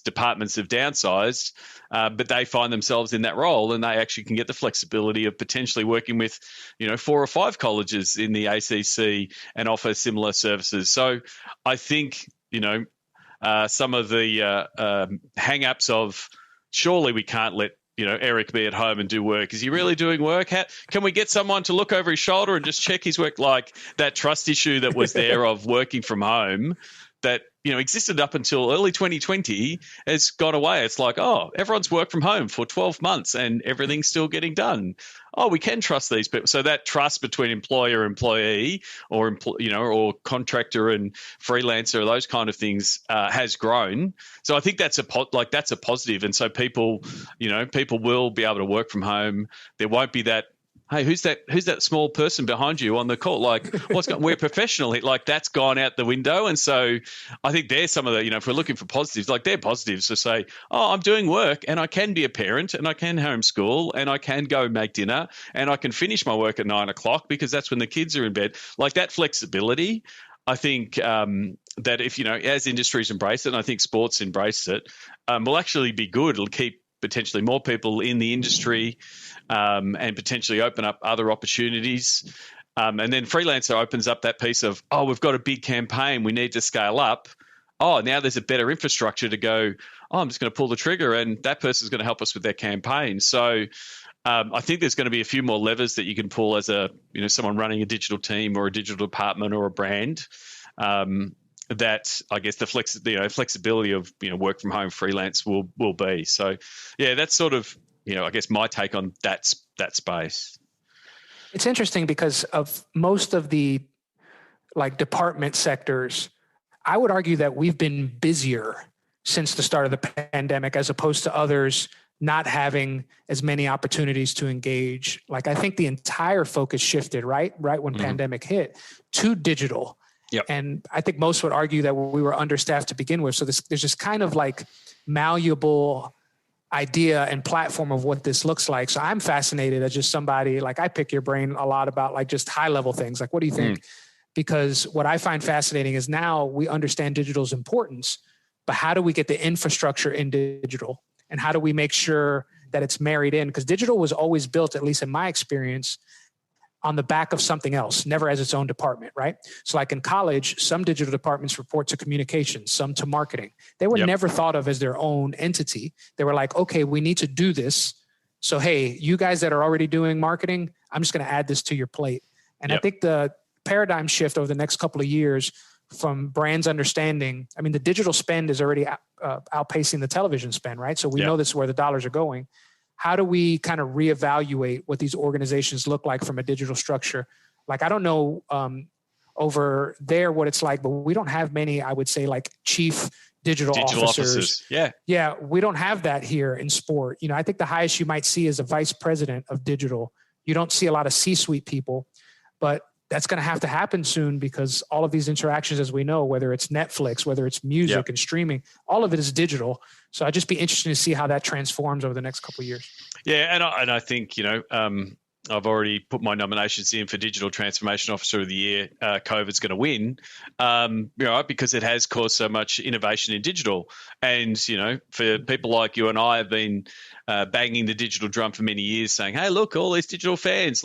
departments have downsized, but they find themselves in that role, and they actually can get the flexibility of potentially working with 4 or 5 colleges in the ACC and offer similar services. So I think some of the hang-ups of, surely we can't let Eric be at home and do work. Is he really doing work? Can we get someone to look over his shoulder and just check his work? Like, that trust issue that was there of working from home that existed up until early 2020 has gone away. It's like, oh, everyone's worked from home for 12 months and everything's still getting done. Oh, we can trust these people. So that trust between employer, employee, or or contractor and freelancer, those kind of things, has grown. So I think that's a positive. And so people will be able to work from home. There won't be that, hey, who's that small person behind you on the call? Like, we're professional. Like, that's gone out the window. And so I think there's some of the, if we're looking for positives, like, they're positives to say, oh, I'm doing work and I can be a parent and I can homeschool and I can go make dinner and I can finish my work at 9 o'clock because that's when the kids are in bed. Like, that flexibility, I think that if, as industries embrace it, and I think sports embrace it, will actually be good. It'll keep potentially more people in the industry, and potentially open up other opportunities. And then freelancer opens up that piece of, oh, we've got a big campaign, we need to scale up. Oh, now there's a better infrastructure to go, oh, I'm just going to pull the trigger and that person's going to help us with their campaign. So I think there's going to be a few more levers that you can pull as someone running a digital team or a digital department or a brand. That I guess the flexibility of work from home freelance will be. So yeah, that's sort of I guess my take on that space. It's interesting because of most of the department sectors, I would argue that we've been busier since the start of the pandemic as opposed to others not having as many opportunities to engage. I think the entire focus shifted right when pandemic hit to digital. Yep. And I think most would argue that we were understaffed to begin with. So there's this kind of malleable idea and platform of what this looks like. So I'm fascinated as just somebody, I pick your brain a lot about just high level things. What do you think? Because what I find fascinating is now we understand digital's importance, but how do we get the infrastructure in digital? And how do we make sure that it's married in? Because digital was always built, at least in my experience, on the back of something else, never as its own department, right? So in college, some digital departments report to communications, some to marketing. They were never thought of as their own entity. They were okay, we need to do this. So, hey, you guys that are already doing marketing, I'm just going to add this to your plate. And I think the paradigm shift over the next couple of years from brands understanding, the digital spend is already outpacing the television spend, right? So we know this is where the dollars are going. How do we kind of reevaluate what these organizations look like from a digital structure? I don't know over there what it's like, but we don't have many, I would say, chief digital officers. Yeah. We don't have that here in sport. I think the highest you might see is a vice president of digital. You don't see a lot of C-suite people, but that's going to have to happen soon because all of these interactions, as we know, whether it's Netflix, whether it's music and streaming, all of it is digital. So I'd just be interested to see how that transforms over the next couple of years. Yeah, and I think I've already put my nominations in for Digital Transformation Officer of the Year. COVID's going to win, because it has caused so much innovation in digital. And for people like you and I have been banging the digital drum for many years, saying, "Hey, look, all these digital fans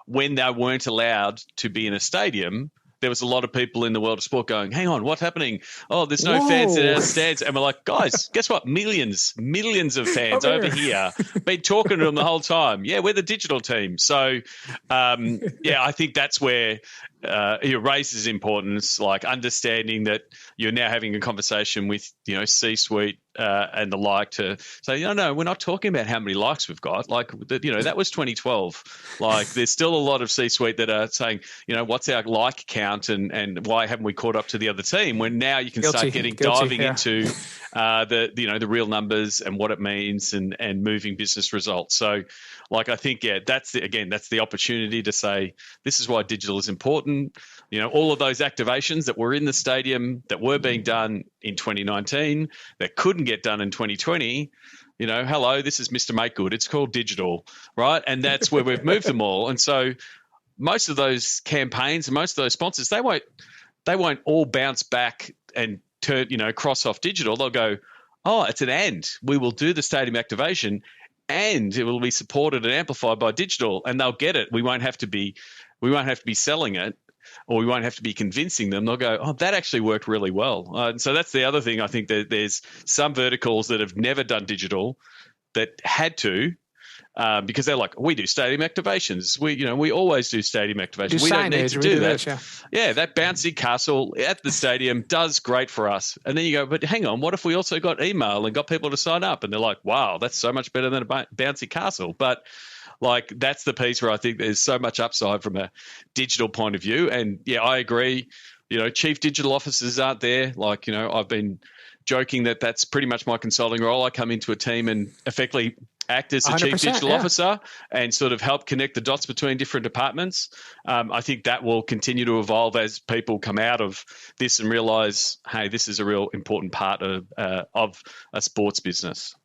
when they weren't allowed to be in a stadium." There was a lot of people in the world of sport going, "Hang on, what's happening? Oh, there's no fans in our stands." And we're like, guys, guess what? Millions of fans over here. Been talking to them the whole time. Yeah, we're the digital team. So, I think that's where it raises importance, understanding that you're now having a conversation with, C-suite and the like to say, no, we're not talking about how many likes we've got. That was 2012. There's still a lot of C-suite that are saying, what's our like count and why haven't we caught up to the other team? When now you can start diving into the real numbers and what it means and moving business results. So, I think, that's the opportunity to say, this is why digital is important. All of those activations that were in the stadium that were being done in 2019 that couldn't get done in 2020, hello, this is Mr. Make Good. It's called digital, right? And that's where we've moved them all. And so most of those campaigns and most of those sponsors, they won't all bounce back and turn, cross off digital. They'll go, oh, it's an and. We will do the stadium activation and it will be supported and amplified by digital, and they'll get it. We won't have to be selling it, or we won't have to be convincing them. They'll go, oh, that actually worked really well. And so that's the other thing. I think that there's some verticals that have never done digital that had to, because they're like, we do stadium activations. We always do stadium activations. We don't need to do that. Yeah, that bouncy castle at the stadium does great for us. And then you go, but hang on, what if we also got email and got people to sign up? And they're like, wow, that's so much better than a bouncy castle. But that's the piece where I think there's so much upside from a digital point of view. And yeah, I agree. Chief digital officers aren't there. I've been joking that that's pretty much my consulting role. I come into a team and effectively act as a chief digital officer and sort of help connect the dots between different departments. I think that will continue to evolve as people come out of this and realize, hey, this is a real important part of a sports business.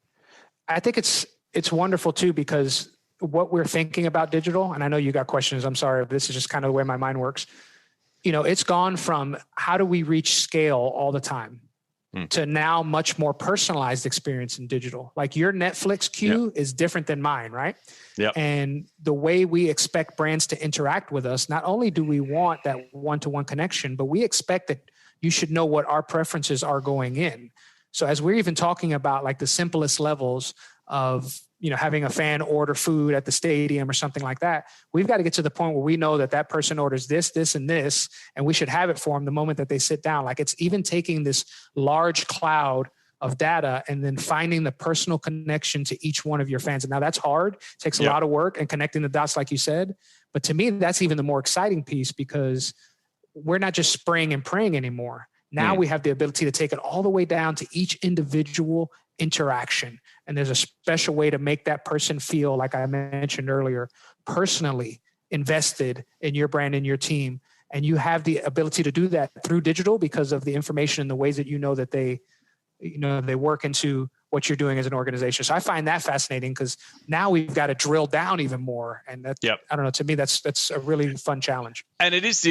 I think it's wonderful too, because what we're thinking about digital, and I know you got questions, I'm sorry, but this is just kind of the way my mind works. It's gone from how do we reach scale all the time to now much more personalized experience in digital. Your Netflix queue is different than mine, right? Yeah. And the way we expect brands to interact with us, not only do we want that one-to-one connection, but we expect that you should know what our preferences are going in. So as we're even talking about the simplest levels of, having a fan order food at the stadium or something like that. We've got to get to the point where we know that person orders this, this, and this, and we should have it for them the moment that they sit down. Like, it's even taking this large cloud of data and then finding the personal connection to each one of your fans. And now that's hard. It takes a lot of work and connecting the dots, like you said. But to me, that's even the more exciting piece, because we're not just spraying and praying anymore. Now we have the ability to take it all the way down to each individual interaction. And there's a special way to make that person feel, like I mentioned earlier, personally invested in your brand and your team. And you have the ability to do that through digital because of the information and the ways that that they work into what you're doing as an organization. So I find that fascinating, because now we've got to drill down even more. And that, I don't know, to me, that's a really fun challenge. And it is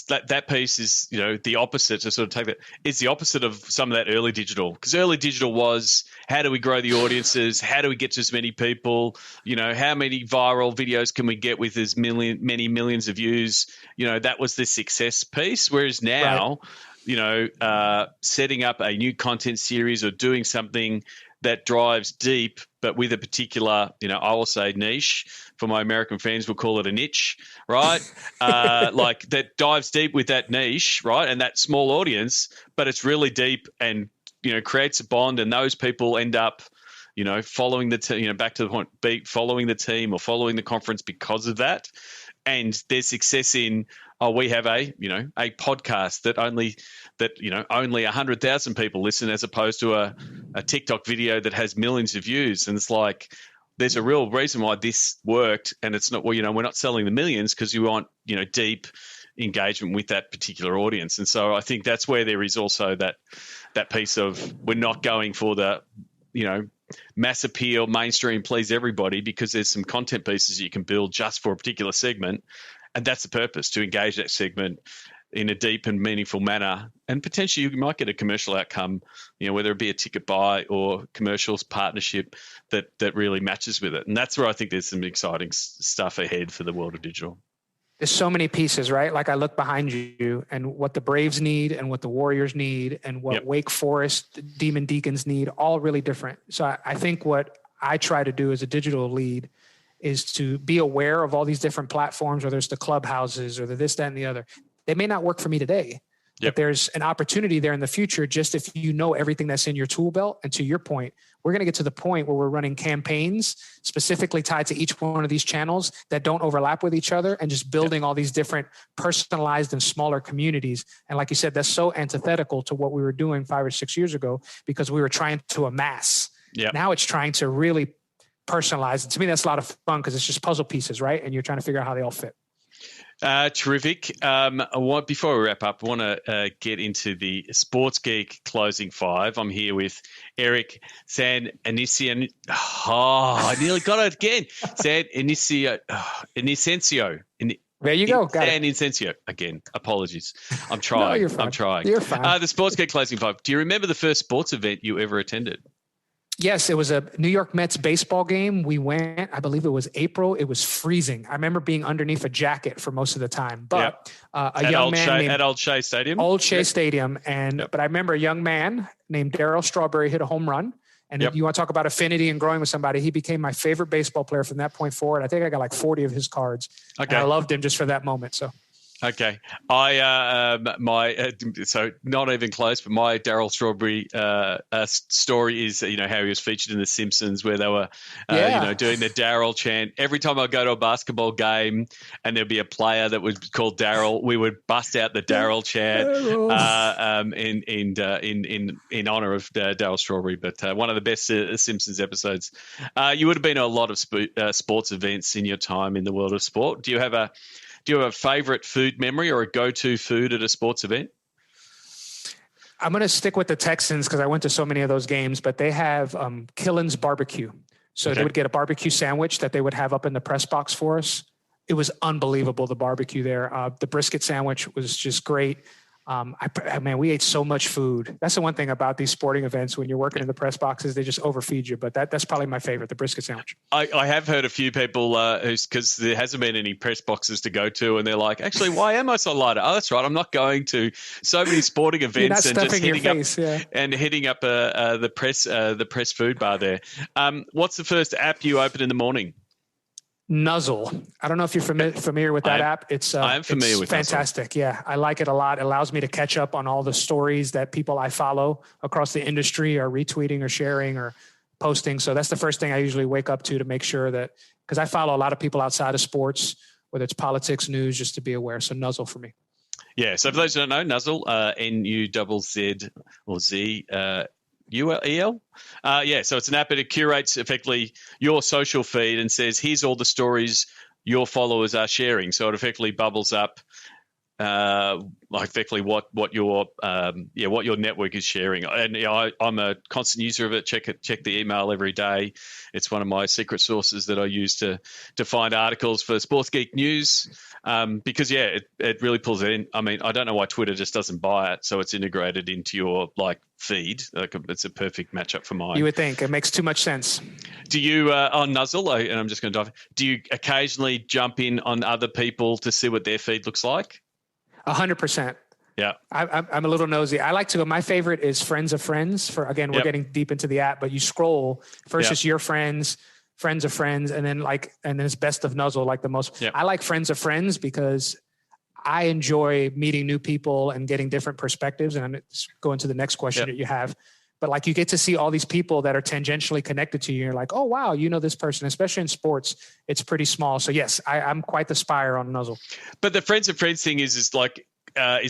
that piece is, the opposite, to sort of take that. It's the opposite of some of that early digital, because early digital was, how do we grow the audiences? How do we get to as many people? How many viral videos can we get with as many millions of views? That was the success piece. Whereas now, setting up a new content series or doing something that drives deep, but with a particular, I will say niche. For my American fans, we'll call it a niche, right? Like, that dives deep with that niche, right? And that small audience, but it's really deep and, creates a bond, and those people end up, following the team, back to the point, following the team or following the conference because of that. And there's success in, we have a podcast that only 100,000 people listen, as opposed to a TikTok video that has millions of views. And it's like, there's a real reason why this worked. And it's not, we're not selling the millions, because you want, deep engagement with that particular audience. And so I think that's where there is also that piece of, we're not going for the, mass appeal, mainstream, please everybody, because there's some content pieces you can build just for a particular segment. And that's the purpose, to engage that segment in a deep and meaningful manner. And potentially you might get a commercial outcome, whether it be a ticket buy or commercials partnership that really matches with it. And that's where I think there's some exciting stuff ahead for the world of digital. There's so many pieces, right? Like, I look behind you and what the Braves need and what the Warriors need and what Wake Forest Demon Deacons need, all really different. So I think what I try to do as a digital lead is to be aware of all these different platforms, whether it's the clubhouses or the this, that, and the other. They may not work for me today, but there's an opportunity there in the future, just if you know everything that's in your tool belt. And to your point, we're going to get to the point where we're running campaigns specifically tied to each one of these channels that don't overlap with each other, and just building all these different personalized and smaller communities. And like you said, that's so antithetical to what we were doing 5 or 6 years ago, because we were trying to amass. Now it's trying to really personalize. And to me, that's a lot of fun, because it's just puzzle pieces, right? And you're trying to figure out how they all fit. Terrific. Before we wrap up, I want to get into the Sports Geek closing five. I'm here with Eric SanInocencio. I nearly got it again. SanInocencio. There you go. SanInocencio. Again, apologies. I'm trying. No, you're fine. I'm trying. You're fine. The Sports Geek closing five. Do you remember the first sports event you ever attended? Yes, it was a New York Mets baseball game. We went, I believe it was April. It was freezing. I remember being underneath a jacket for most of the time. But a young man at Old Shea Stadium. Old Shea Stadium, but I remember a young man named Darryl Strawberry hit a home run. And if you want to talk about affinity and growing with somebody, he became my favorite baseball player from that point forward. I think I got like 40 of his cards. Okay, and I loved him just for that moment. So. Okay, so not even close, but my Darryl Strawberry story is, how he was featured in The Simpsons, where they were, doing the Darryl chant. Every time I go to a basketball game and there'd be a player that was called Darryl, we would bust out the Darryl chant in honor of Darryl Strawberry. But one of the best Simpsons episodes. You would have been to a lot of sports events in your time in the world of sport. Do you have a favorite food memory or a go-to food at a sports event? I'm going to stick with the Texans because I went to so many of those games, but they have Killen's barbecue. So they would get a barbecue sandwich that they would have up in the press box for us. It was unbelievable, the barbecue there. The brisket sandwich was just great. We ate so much food. That's the one thing about these sporting events. When you're working in the press boxes, they just overfeed you. But that's probably my favorite, the brisket sandwich. I have heard a few people because there hasn't been any press boxes to go to, and they're like, actually, why am I so light? Oh, that's right, I'm not going to so many sporting events and just hitting up the press food bar there. What's the first app you open in the morning? Nuzzle. I don't know if you're familiar with that app. I am familiar with fantastic. Nuzzle. Yeah, I like it a lot. It allows me to catch up on all the stories that people I follow across the industry are retweeting or sharing or posting. So that's the first thing I usually wake up to make sure that, because I follow a lot of people outside of sports, whether it's politics, news, just to be aware. So Nuzzle for me. Yeah. So for those who don't know, Nuzzle, Nuzzz or Z. ULEL? So it's an app that curates effectively your social feed and says, here's all the stories your followers are sharing. So it effectively bubbles up effectively what your network is sharing. And I'm a constant user of it. Check the email every day. It's one of my secret sources that I use to find articles for Sports Geek News. Because it really pulls it in. I mean, I don't know why Twitter just doesn't buy it, so it's integrated into your feed. It's a perfect matchup for mine. You would think it makes too much sense. Do you on Nuzzle? And I'm just going to dive. Do you occasionally jump in on other people to see what their feed looks like? 100%. Yeah, I'm a little nosy. I like to go. My favorite is Friends of Friends. We're getting deep into the app, but you scroll first. It's your friends of friends, and then it's best of Nuzzle, like the most. Yep. I like Friends of Friends because I enjoy meeting new people and getting different perspectives. And I'm going to the next question that you have, but you get to see all these people that are tangentially connected to you. You're like, oh wow, this person, especially in sports, it's pretty small. So yes, I'm quite the spire on Nuzzle. But the Friends of Friends thing is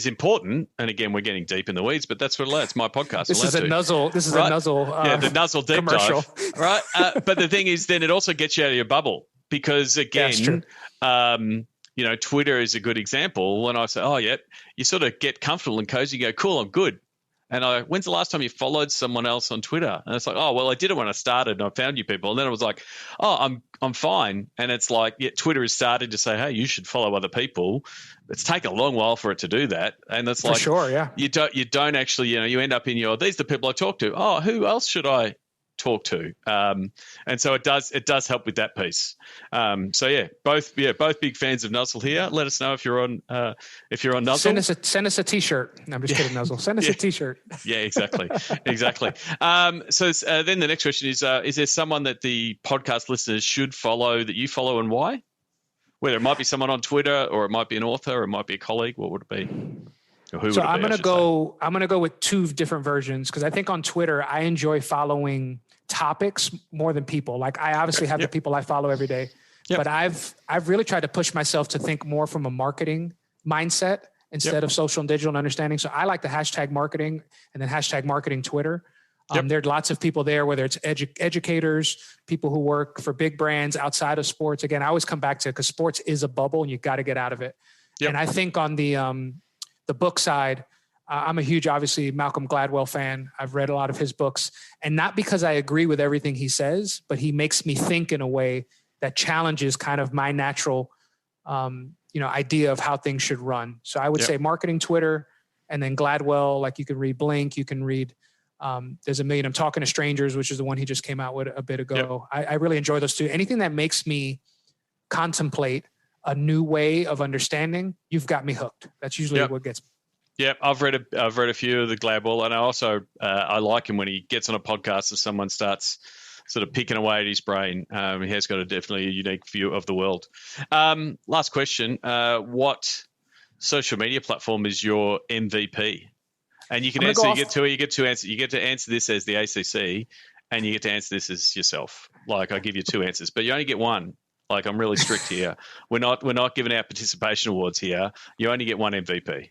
important. And again, we're getting deep in the weeds, but that's what it's my podcast. This is a Nuzzle. The Nuzzle deep commercial. Dive, right? But the thing is, then it also gets you out of your bubble because again, Twitter is a good example. When I say, you sort of get comfortable and cozy, you go, cool, I'm good. And when's the last time you followed someone else on Twitter? And it's like, oh, well, I did it when I started and I found you people. And then it was like, oh, I'm fine. And it's like, Twitter has started to say, hey, you should follow other people. It's taken a long while for it to do that. And that's like, for sure, yeah. You don't actually, you end up in these are the people I talk to. Oh, who else should I talk to? And so it does help with that piece. Both big fans of Nuzzle here. Let us know if you're on Nuzzle. Send us a t-shirt. No, I'm just kidding, Nuzzle. Send us a t-shirt. Yeah, exactly. So then the next question is there someone that the podcast listeners should follow that you follow, and why? Whether it might be someone on Twitter or it might be an author or it might be a colleague, what would it be? So I'm going to go with two different versions, because I think on Twitter I enjoy following topics more than people. Like I obviously have the people I follow every day, but I've really tried to push myself to think more from a marketing mindset instead of social and digital and understanding. So I like the hashtag marketing and then hashtag marketing Twitter. There are lots of people there, whether it's educators, people who work for big brands outside of sports. Again, I always come back to, because sports is a bubble and you got to get out of it. And I think on the book side, I'm a huge, obviously, Malcolm Gladwell fan. I've read a lot of his books, and not because I agree with everything he says, but he makes me think in a way that challenges kind of my natural, idea of how things should run. So I would say marketing Twitter, and then Gladwell, like you can read Blink, you can read, there's a million, I'm Talking to Strangers, which is the one he just came out with a bit ago. I really enjoy those two. Anything that makes me contemplate a new way of understanding, you've got me hooked. That's usually what gets me. Yeah, I've read a few of the Gladwell, and I also I like him when he gets on a podcast and someone starts sort of picking away at his brain. He has got definitely a unique view of the world. Last question: what social media platform is your MVP? And you can answer. You get two answers. You get to answer this as the ACC, and you get to answer this as yourself. Like I give you two answers, but you only get one. Like I'm really strict here. We're not giving out participation awards here. You only get one MVP.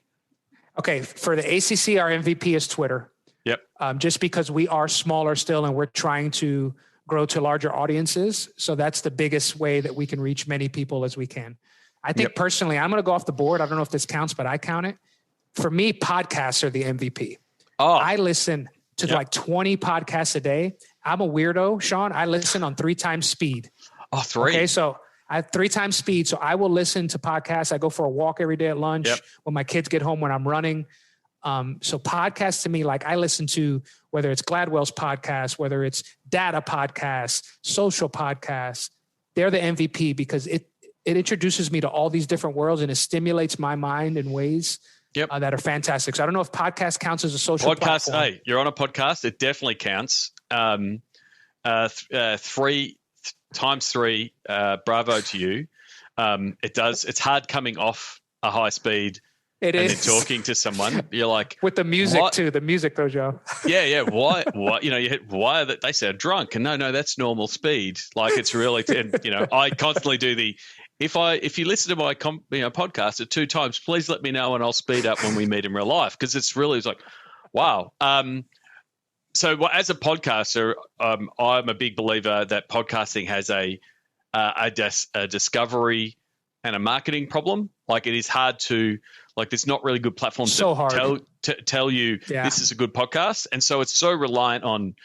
Okay, for the ACC, our MVP is Twitter. Yep. Just because we are smaller still and we're trying to grow to larger audiences. So that's the biggest way that we can reach many people as we can. I think personally, I'm going to go off the board. I don't know if this counts, but I count it. For me, podcasts are the MVP. Oh. I listen to like 20 podcasts a day. I'm a weirdo, Sean. I listen on 3 times speed. Oh, 3. Okay, so I have 3 times speed. So I will listen to podcasts. I go for a walk every day at lunch when my kids get home, when I'm running. So podcasts to me, like I listen to, whether it's Gladwell's podcast, whether it's data podcasts, social podcasts, they're the MVP because it introduces me to all these different worlds and it stimulates my mind in ways that are fantastic. So I don't know if podcast counts as a social podcast. platform. Hey, you're on a podcast. It definitely counts. 3 times 3. Bravo to you. It does. It's hard coming off a high speed. It and is. then talking to someone, you're like, with the music what? too. The music though, Joe. Yeah. Why? Why are they say drunk? And no, that's normal speed. Like it's really, and, I constantly do the. If you listen to my podcast at 2 times, please let me know and I'll speed up when we meet in real life because it's like, wow. So as a podcaster, I'm a big believer that podcasting has a discovery and a marketing problem. Like it is hard to there's not really good platforms to tell you this is a good podcast, and so it's so reliant on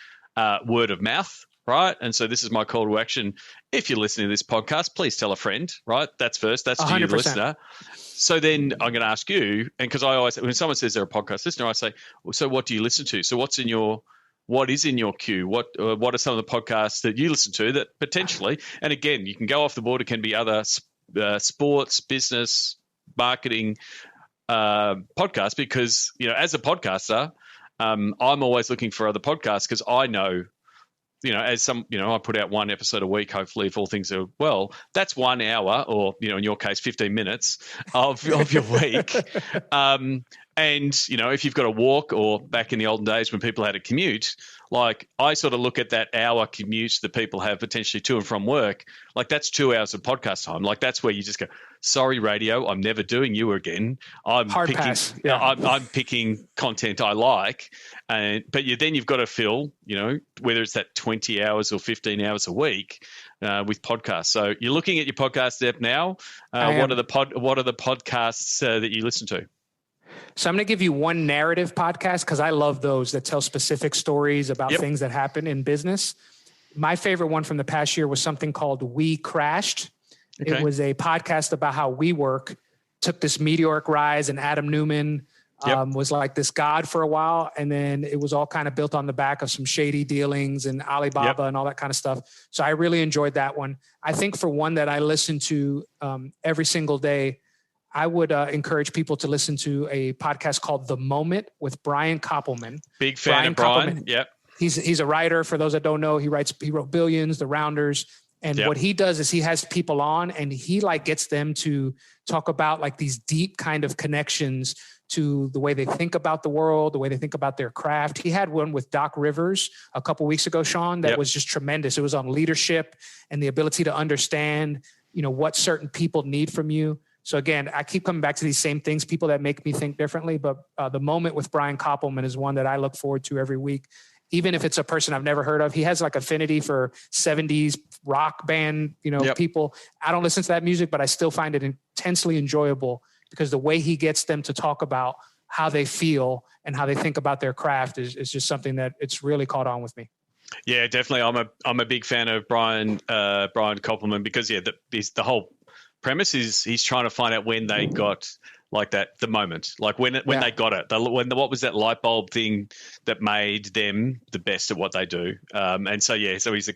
word of mouth. Right. And so this is my call to action. If you're listening to this podcast, please tell a friend, right? That's first. That's to you, the listener. So then I'm going to ask you, and because I always, when someone says they're a podcast listener, I say, well, so what do you listen to? So what is in your queue? What are some of the podcasts that you listen to that potentially, and again, you can go off the board. It can be other sports, business, marketing podcasts because, as a podcaster, I'm always looking for other podcasts because I know, I put out 1 episode a week, hopefully, if all things are well. That's 1 hour or, in your case, 15 minutes of your week. And, if you've got to walk or back in the olden days when people had to commute, like I sort of look at that hour commute that people have potentially to and from work, like that's 2 hours of podcast time. Like that's where you just go, sorry, radio, I'm never doing you again. I'm picking content I like. But then you've got to fill, whether it's that 20 hours or 15 hours a week with podcasts. So you're looking at your podcast app now. What are the podcasts that you listen to? So I'm going to give you one narrative podcast because I love those that tell specific stories about things that happen in business. My favorite one from the past year was something called We Crashed. Okay. It was a podcast about how WeWork took this meteoric rise and Adam Newman was like this god for a while. And then it was all kind of built on the back of some shady dealings and Alibaba and all that kind of stuff. So I really enjoyed that one. I think for one that I listen to every single day, I would encourage people to listen to a podcast called The Moment with Brian Koppelman. Big fan of Brian. Yep. He's a writer. For those that don't know, he wrote Billions, The Rounders. And what he does is he has people on and he gets them to talk about these deep kind of connections to the way they think about the world, the way they think about their craft. He had one with Doc Rivers a couple weeks ago, Sean, that was just tremendous. It was on leadership and the ability to understand, what certain people need from you. So again, I keep coming back to these same things, people that make me think differently. But The Moment with Brian Koppelman is one that I look forward to every week. Even if it's a person I've never heard of, he has affinity for 70s rock band, people. I don't listen to that music, but I still find it intensely enjoyable because the way he gets them to talk about how they feel and how they think about their craft is just something that it's really caught on with me. Yeah, definitely. I'm a big fan of Brian Koppelman because the whole premise is he's trying to find out when they got the moment, when they got it, what was that light bulb thing that made them the best at what they do. And so he's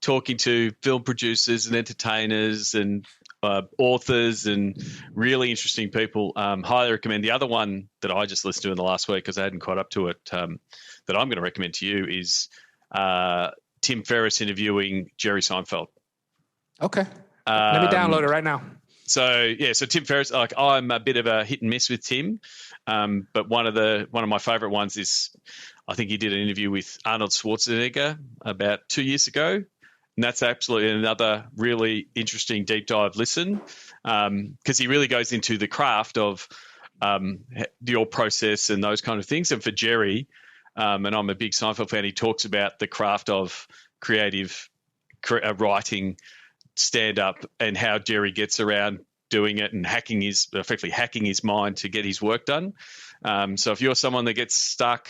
talking to film producers and entertainers and authors and really interesting people. Highly recommend. The other one that I just listened to in the last week because I hadn't caught up to it that I'm going to recommend to you is Tim Ferriss interviewing Jerry Seinfeld. Okay. Let me download it right now. So Tim Ferriss, I'm a bit of a hit and miss with Tim, but one of my favorite ones is I think he did an interview with Arnold Schwarzenegger about 2 years ago, and that's absolutely another really interesting deep dive listen because he really goes into the craft of your process and those kind of things. And for Jerry, and I'm a big Seinfeld fan, he talks about the craft of creative writing, stand up, and how Jerry gets around doing it and effectively hacking his mind to get his work done. So if you're someone that gets stuck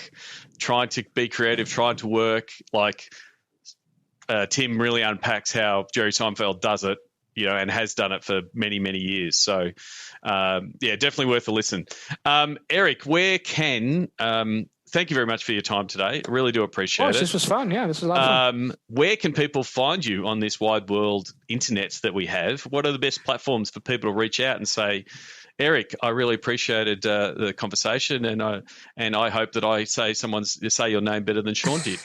trying to be creative, trying to work, Tim really unpacks how Jerry Seinfeld does it, and has done it for many, many years. So, definitely worth a listen. Eric, where can thank you very much for your time today. I really do appreciate it. This was fun. Yeah, this was a lot of fun. Where can people find you on this wide world internet that we have? What are the best platforms for people to reach out and say, Eric, I really appreciated the conversation, and I hope that I say your name better than Sean did.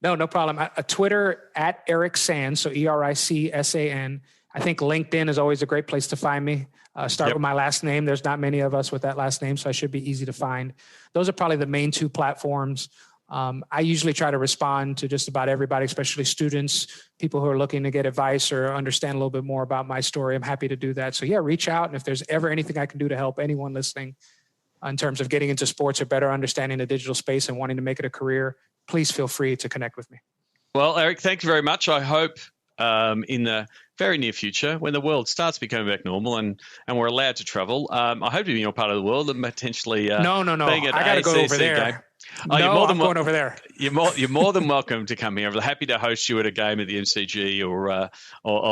No problem. Twitter at Eric San, so ERICSAN. I think LinkedIn is always a great place to find me. Start with my last name. There's not many of us with that last name, so I should be easy to find. Those are probably the main two platforms. I usually try to respond to just about everybody, especially students, people who are looking to get advice or understand a little bit more about my story. I'm happy to do that. So reach out. And if there's ever anything I can do to help anyone listening in terms of getting into sports or better understanding the digital space and wanting to make it a career, please feel free to connect with me. Well, Eric, thank you very much. I hope in the very near future, when the world starts becoming back normal and we're allowed to travel, I hope to be in your part of the world and potentially No. being at I got to ACC go over there. Game. I'm going over there. You're more than welcome to come here. I'm happy to host you at a game at the MCG or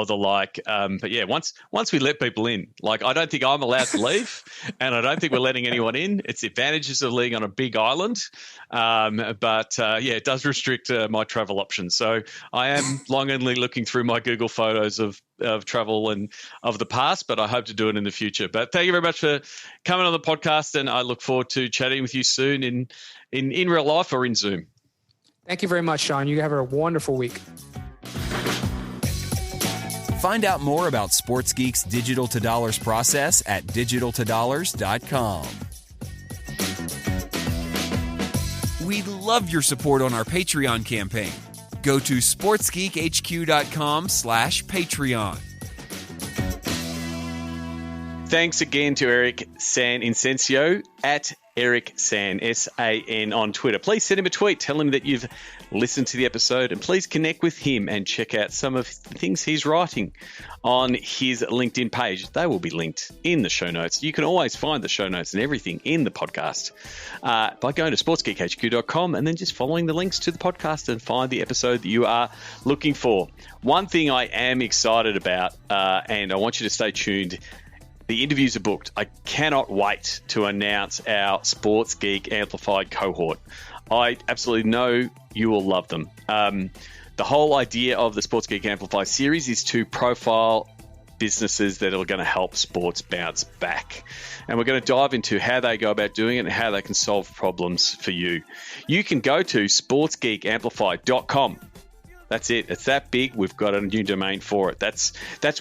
the like. But yeah, once we let people in, like I don't think I'm allowed to leave, and I don't think we're letting anyone in. It's the advantages of living on a big island, but it does restrict my travel options. So I am longingly looking through my Google photos of travel and of the past, but I hope to do it in the future. But thank you very much for coming on the podcast, and I look forward to chatting with you soon in real life or in Zoom. Thank you very much, Sean. You have a wonderful week. Find out more about Sports Geek's Digital to Dollars process at digitaltodollars.com. We'd love your support on our Patreon campaign. Go to sportsgeekhq.com/Patreon. Thanks again to Eric SanInocencio at Eric San, S-A-N, on Twitter. Please send him a tweet. Tell him that you've listened to the episode, and please connect with him and check out some of the things he's writing on his LinkedIn page. They will be linked in the show notes. You can always find the show notes and everything in the podcast by going to sportsgeekhq.com and then just following the links to the podcast and find the episode that you are looking for. One thing I am excited about, and I want you to stay tuned, the interviews are booked. I cannot wait to announce our Sports Geek Amplified cohort. I absolutely know you will love them. The whole idea of the Sports Geek Amplified series is to profile businesses that are going to help sports bounce back. And we're going to dive into how they go about doing it and how they can solve problems for you. You can go to sportsgeekamplified.com. That's it. It's that big. We've got a new domain for it. That's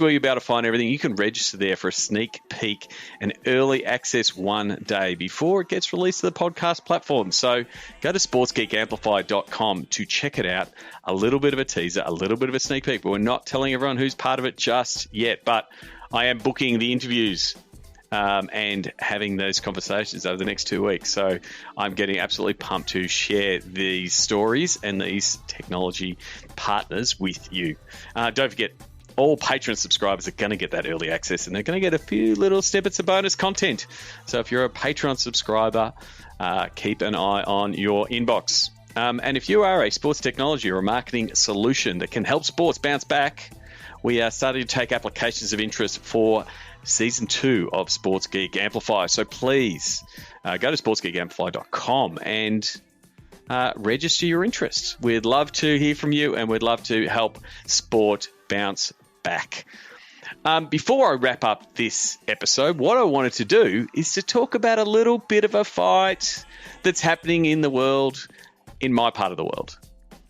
where you'll be able to find everything. You can register there for a sneak peek and early access one day before it gets released to the podcast platform. So go to sportsgeekamplified.com to check it out. A little bit of a teaser, a little bit of a sneak peek, but we're not telling everyone who's part of it just yet. But I am booking the interviews and having those conversations over the next 2 weeks. So I'm getting absolutely pumped to share these stories and these technology partners with you. Don't forget, all Patreon subscribers are going to get that early access, and they're going to get a few little snippets of bonus content. So if you're a Patreon subscriber, keep an eye on your inbox. And if you are a sports technology or a marketing solution that can help sports bounce back, we are starting to take applications of interest for Season 2 of Sports Geek Amplify. So please go to sportsgeekamplify.com and register your interest. We'd love to hear from you, and we'd love to help sport bounce back. Before I wrap up this episode, what I wanted to do is to talk about a little bit of a fight that's happening in the world, in my part of the world.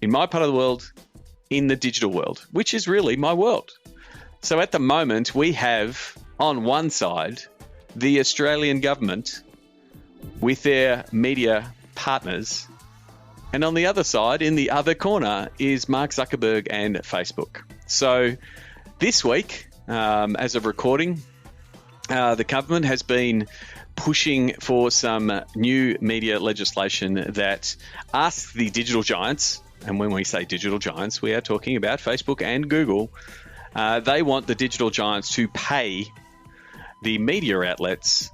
In my part of the world, in the digital world, which is really my world. So at the moment, we have on one side the Australian government with their media partners, and on the other side, in the other corner, is Mark Zuckerberg and Facebook. So this week, as of recording, the government has been pushing for some new media legislation that asks the digital giants, and when we say digital giants, we are talking about Facebook and Google. They want the digital giants to pay the media outlets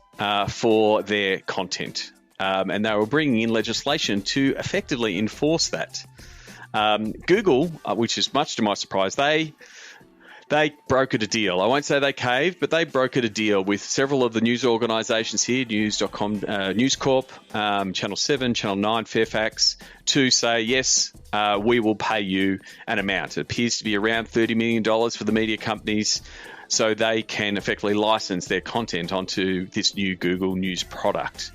for their content. And they were bringing in legislation to effectively enforce that. Google, which is much to my surprise, they they brokered a deal. I won't say they caved, but they brokered a deal with several of the news organisations here, News.com, News Corp, Channel 7, Channel 9, Fairfax, to say, yes, we will pay you an amount. It appears to be around $30 million for the media companies, so they can effectively license their content onto this new Google News product.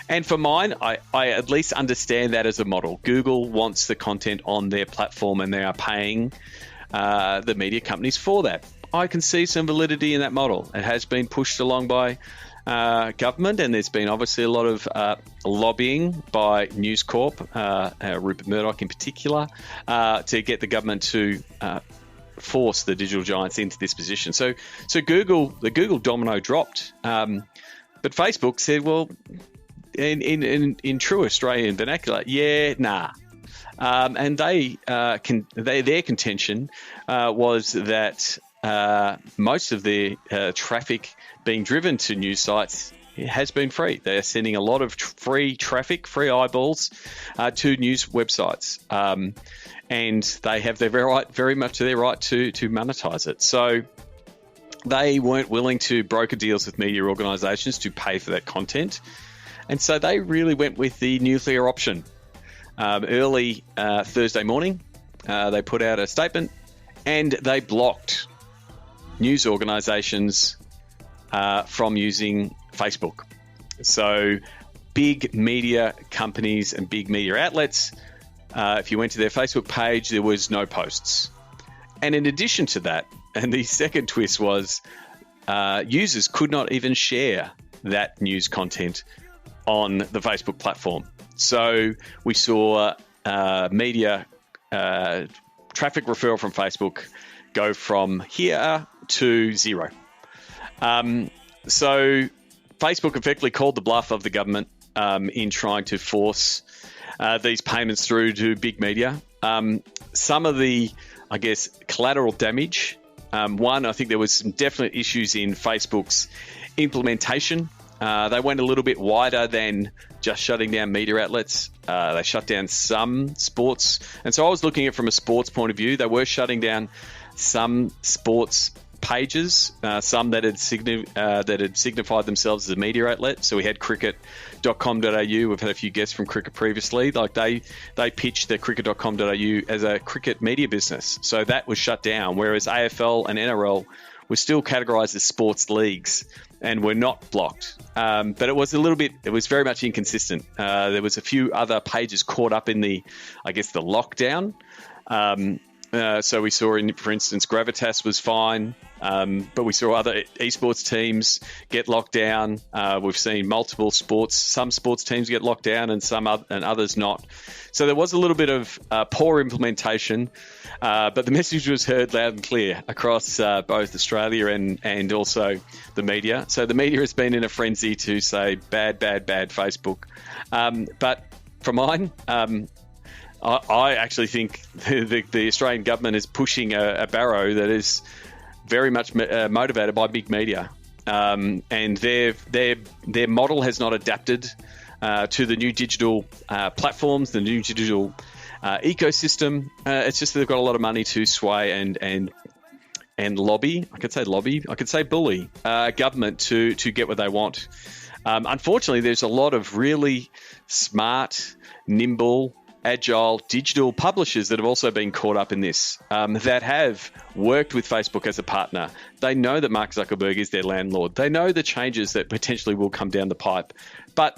And for mine, I at least understand that as a model. Google wants the content on their platform, and they are paying the media companies for that. I can see some validity in that model. It has been pushed along by government, and there's been obviously a lot of lobbying by News Corp, Rupert Murdoch in particular, to get the government to force the digital giants into this position. So the Google domino dropped, but Facebook said, well, in true Australian vernacular, yeah, nah. And their contention was that most of their traffic being driven to news sites has been free. They're sending a lot of free traffic, free eyeballs to news websites, and they have their very much their right to monetize it. So they weren't willing to broker deals with media organisations to pay for that content, and so they really went with the nuclear option. Early Thursday morning, they put out a statement and they blocked news organisations from using Facebook. So big media companies and big media outlets, if you went to their Facebook page, there was no posts. And in addition to that, and the second twist was users could not even share that news content on the Facebook platform. So we saw media traffic referral from Facebook go from here to zero. So Facebook effectively called the bluff of the government in trying to force these payments through to big media. Some of the, I guess, collateral damage. One, I think there was some definite issues in Facebook's implementation. They went a little bit wider than just shutting down media outlets. They shut down some sports. And so I was looking at it from a sports point of view. They were shutting down some sports pages, some that had signified themselves as a media outlet. So we had cricket.com.au. We've had a few guests from cricket previously. Like they pitched their cricket.com.au as a cricket media business. So that was shut down, whereas AFL and NRL were still categorized as sports leagues and were not blocked. But it was very much inconsistent. There was a few other pages caught up in the lockdown. So we saw, for instance, Gravitas was fine, but we saw other esports teams get locked down. We've seen some sports teams get locked down and and others not. So there was a little bit of poor implementation, but the message was heard loud and clear across both Australia and also the media. So the media has been in a frenzy to say bad Facebook. But for mine, I actually think the Australian government is pushing a barrow that is very much motivated by big media, and their model has not adapted to the new digital platforms, the new digital ecosystem. It's just that they've got a lot of money to sway and lobby. I could say bully government to get what they want. Unfortunately, there's a lot of really smart, nimble, agile digital publishers that have also been caught up in this, that have worked with Facebook as a partner. They know that Mark Zuckerberg is their landlord. They know the changes that potentially will come down the pipe, but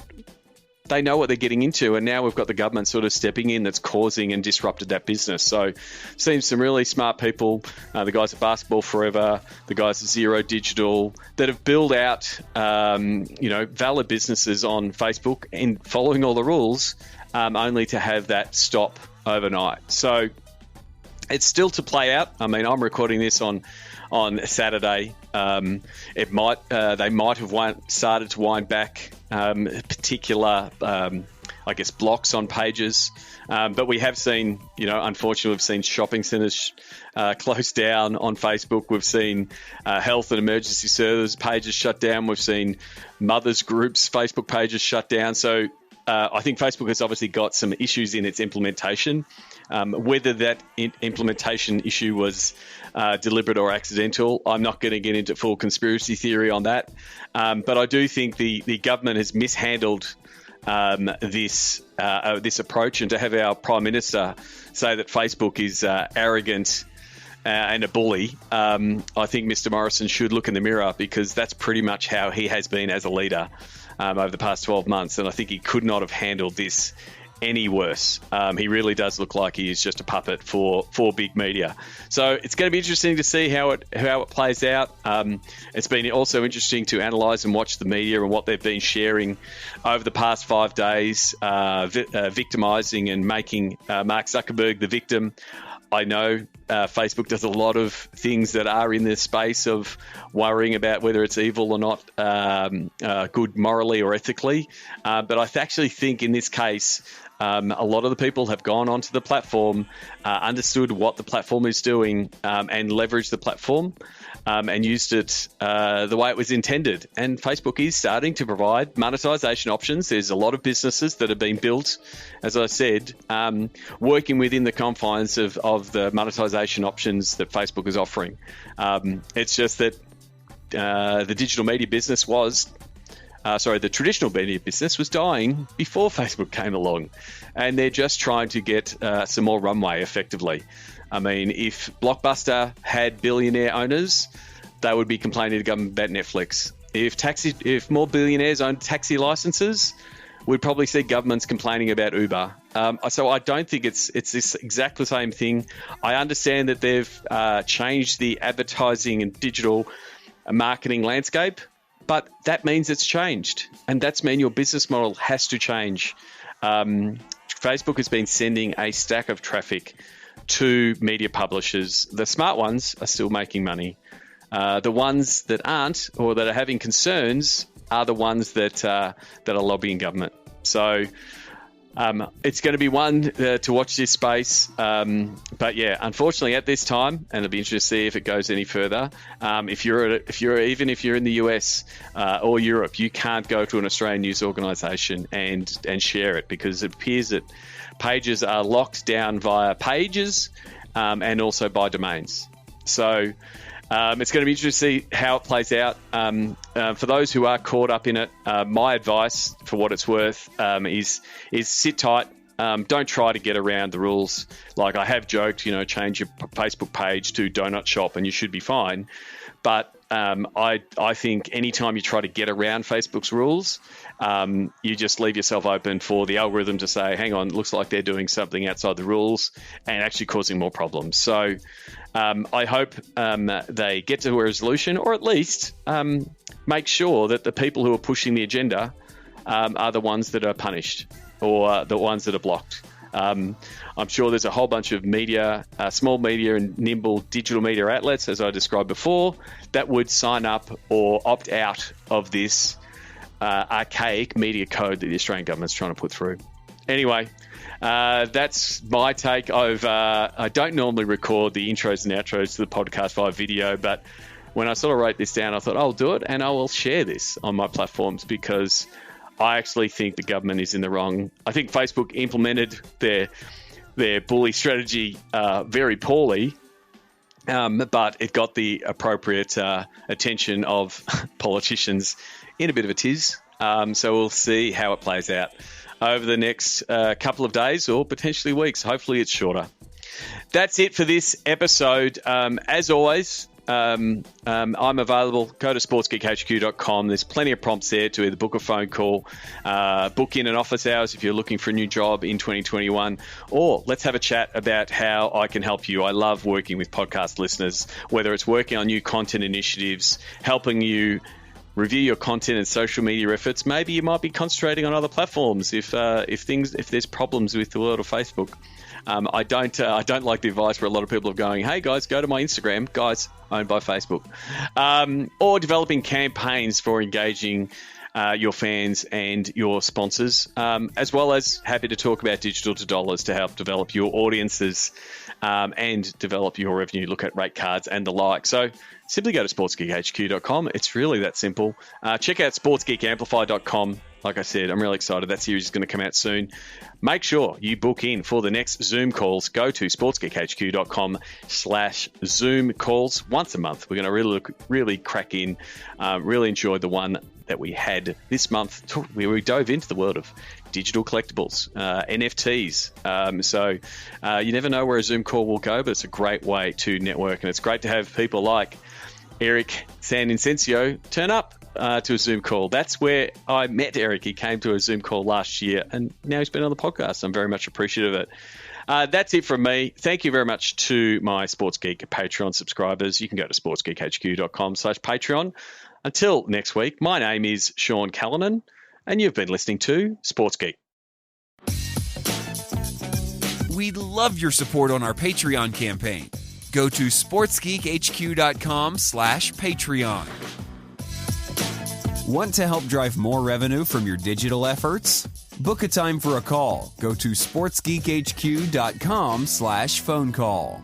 they know what they're getting into, and now we've got the government sort of stepping in that's causing and disrupted that business. So seen some really smart people, the guys at Basketball Forever, the guys at Zero Digital, that have built out valid businesses on Facebook and following all the rules, only to have that stop overnight. So it's still to play out. I mean, I'm recording this on Saturday. They might have started to wind back particular, blocks on pages. But we have seen, unfortunately, we've seen shopping centres closed down on Facebook. We've seen health and emergency service pages shut down. We've seen mothers groups Facebook pages shut down. So I think Facebook has obviously got some issues in its implementation. Whether that implementation issue was deliberate or accidental, I'm not going to get into full conspiracy theory on that. But I do think the government has mishandled this approach, and to have our Prime Minister say that Facebook is arrogant and a bully, I think Mr. Morrison should look in the mirror, because that's pretty much how he has been as a leader over the past 12 months. And I think he could not have handled this any worse. He really does look like he is just a puppet for big media. So it's going to be interesting to see how it plays out. It's been also interesting to analyse and watch the media and what they've been sharing over the past 5 days, victimising and making Mark Zuckerberg the victim. I know Facebook does a lot of things that are in the space of worrying about whether it's evil or not, good morally or ethically. But I actually think in this case, a lot of the people have gone onto the platform, understood what the platform is doing, and leveraged the platform and used it the way it was intended. And Facebook is starting to provide monetization options. There's a lot of businesses that have been built, as I said, working within the confines of the monetization options that Facebook is offering. It's just that the digital media business the traditional media business was dying before Facebook came along, and they're just trying to get some more runway effectively. I mean, if Blockbuster had billionaire owners, they would be complaining to government about Netflix. If more billionaires owned taxi licenses, we'd probably see governments complaining about Uber. So I don't think it's this exactly the same thing. I understand that they've changed the advertising and digital marketing landscape, but that means it's changed, and that's mean your business model has to change. Facebook has been sending a stack of traffic to media publishers. The smart ones are still making money. The ones that aren't, or that are having concerns, are the ones that are lobbying government. So it's going to be one to watch this space. But yeah, unfortunately at this time, and it'll be interesting to see if it goes any further. If you're in the US or Europe, you can't go to an Australian news organisation and share it, because it appears that pages are locked down via pages and also by domains. So it's going to be interesting to see how it plays out. For those who are caught up in it, my advice, for what it's worth, is sit tight. Don't try to get around the rules. Like I have joked, change your Facebook page to Donut Shop and you should be fine. But I think anytime you try to get around Facebook's rules, you just leave yourself open for the algorithm to say, hang on, it looks like they're doing something outside the rules and actually causing more problems. So I hope they get to a resolution, or at least make sure that the people who are pushing the agenda are the ones that are punished, or the ones that are blocked. I'm sure there's a whole bunch of media, small media and nimble digital media outlets, as I described before, that would sign up or opt out of this archaic media code that the Australian government's trying to put through. Anyway, that's my take. I don't normally record the intros and outros to the podcast via video, but when I sort of wrote this down, I thought I'll do it and I will share this on my platforms, because I actually think the government is in the wrong. I think Facebook implemented their bully strategy very poorly, but it got the appropriate attention of politicians in a bit of a tiz. So we'll see how it plays out over the next couple of days, or potentially weeks. Hopefully it's shorter. That's it for this episode. As always, I'm available. Go to sportsgeekhq.com. There's plenty of prompts there to either book a phone call, book in an office hours if you're looking for a new job in 2021, or let's have a chat about how I can help you. I love working with podcast listeners, whether it's working on new content initiatives, helping you review your content and social media efforts. Maybe you might be concentrating on other platforms if there's problems with the world of Facebook. I don't like the advice where a lot of people are going, hey guys, go to my Instagram, guys, owned by Facebook, or developing campaigns for engaging your fans and your sponsors, as well as happy to talk about digital to dollars to help develop your audiences and develop your revenue, look at rate cards and the like. So simply go to sportsgeekhq.com. It's really that simple. Check out sportsgeekamplify.com. Like I said, I'm really excited. That series is going to come out soon. Make sure you book in for the next Zoom calls. Go to sportsgeekhq.com/Zoom calls once a month. We're going to really crack in, really enjoy the one that we had this month. We dove into the world of digital collectibles, NFTs. So you never know where a Zoom call will go, but it's a great way to network. And it's great to have people like Eric SanInocencio turn up to a Zoom call. That's where I met Eric. He came to a Zoom call last year, and now he's been on the podcast. I'm very much appreciative of it. That's it from me. Thank you very much to my Sports Geek Patreon subscribers. You can go to sportsgeekhq.com/Patreon. Until next week, my name is Sean Callanan, and you've been listening to Sports Geek. We'd love your support on our Patreon campaign. Go to sportsgeekhq.com/Patreon. Want to help drive more revenue from your digital efforts? Book a time for a call. Go to sportsgeekhq.com/phone call.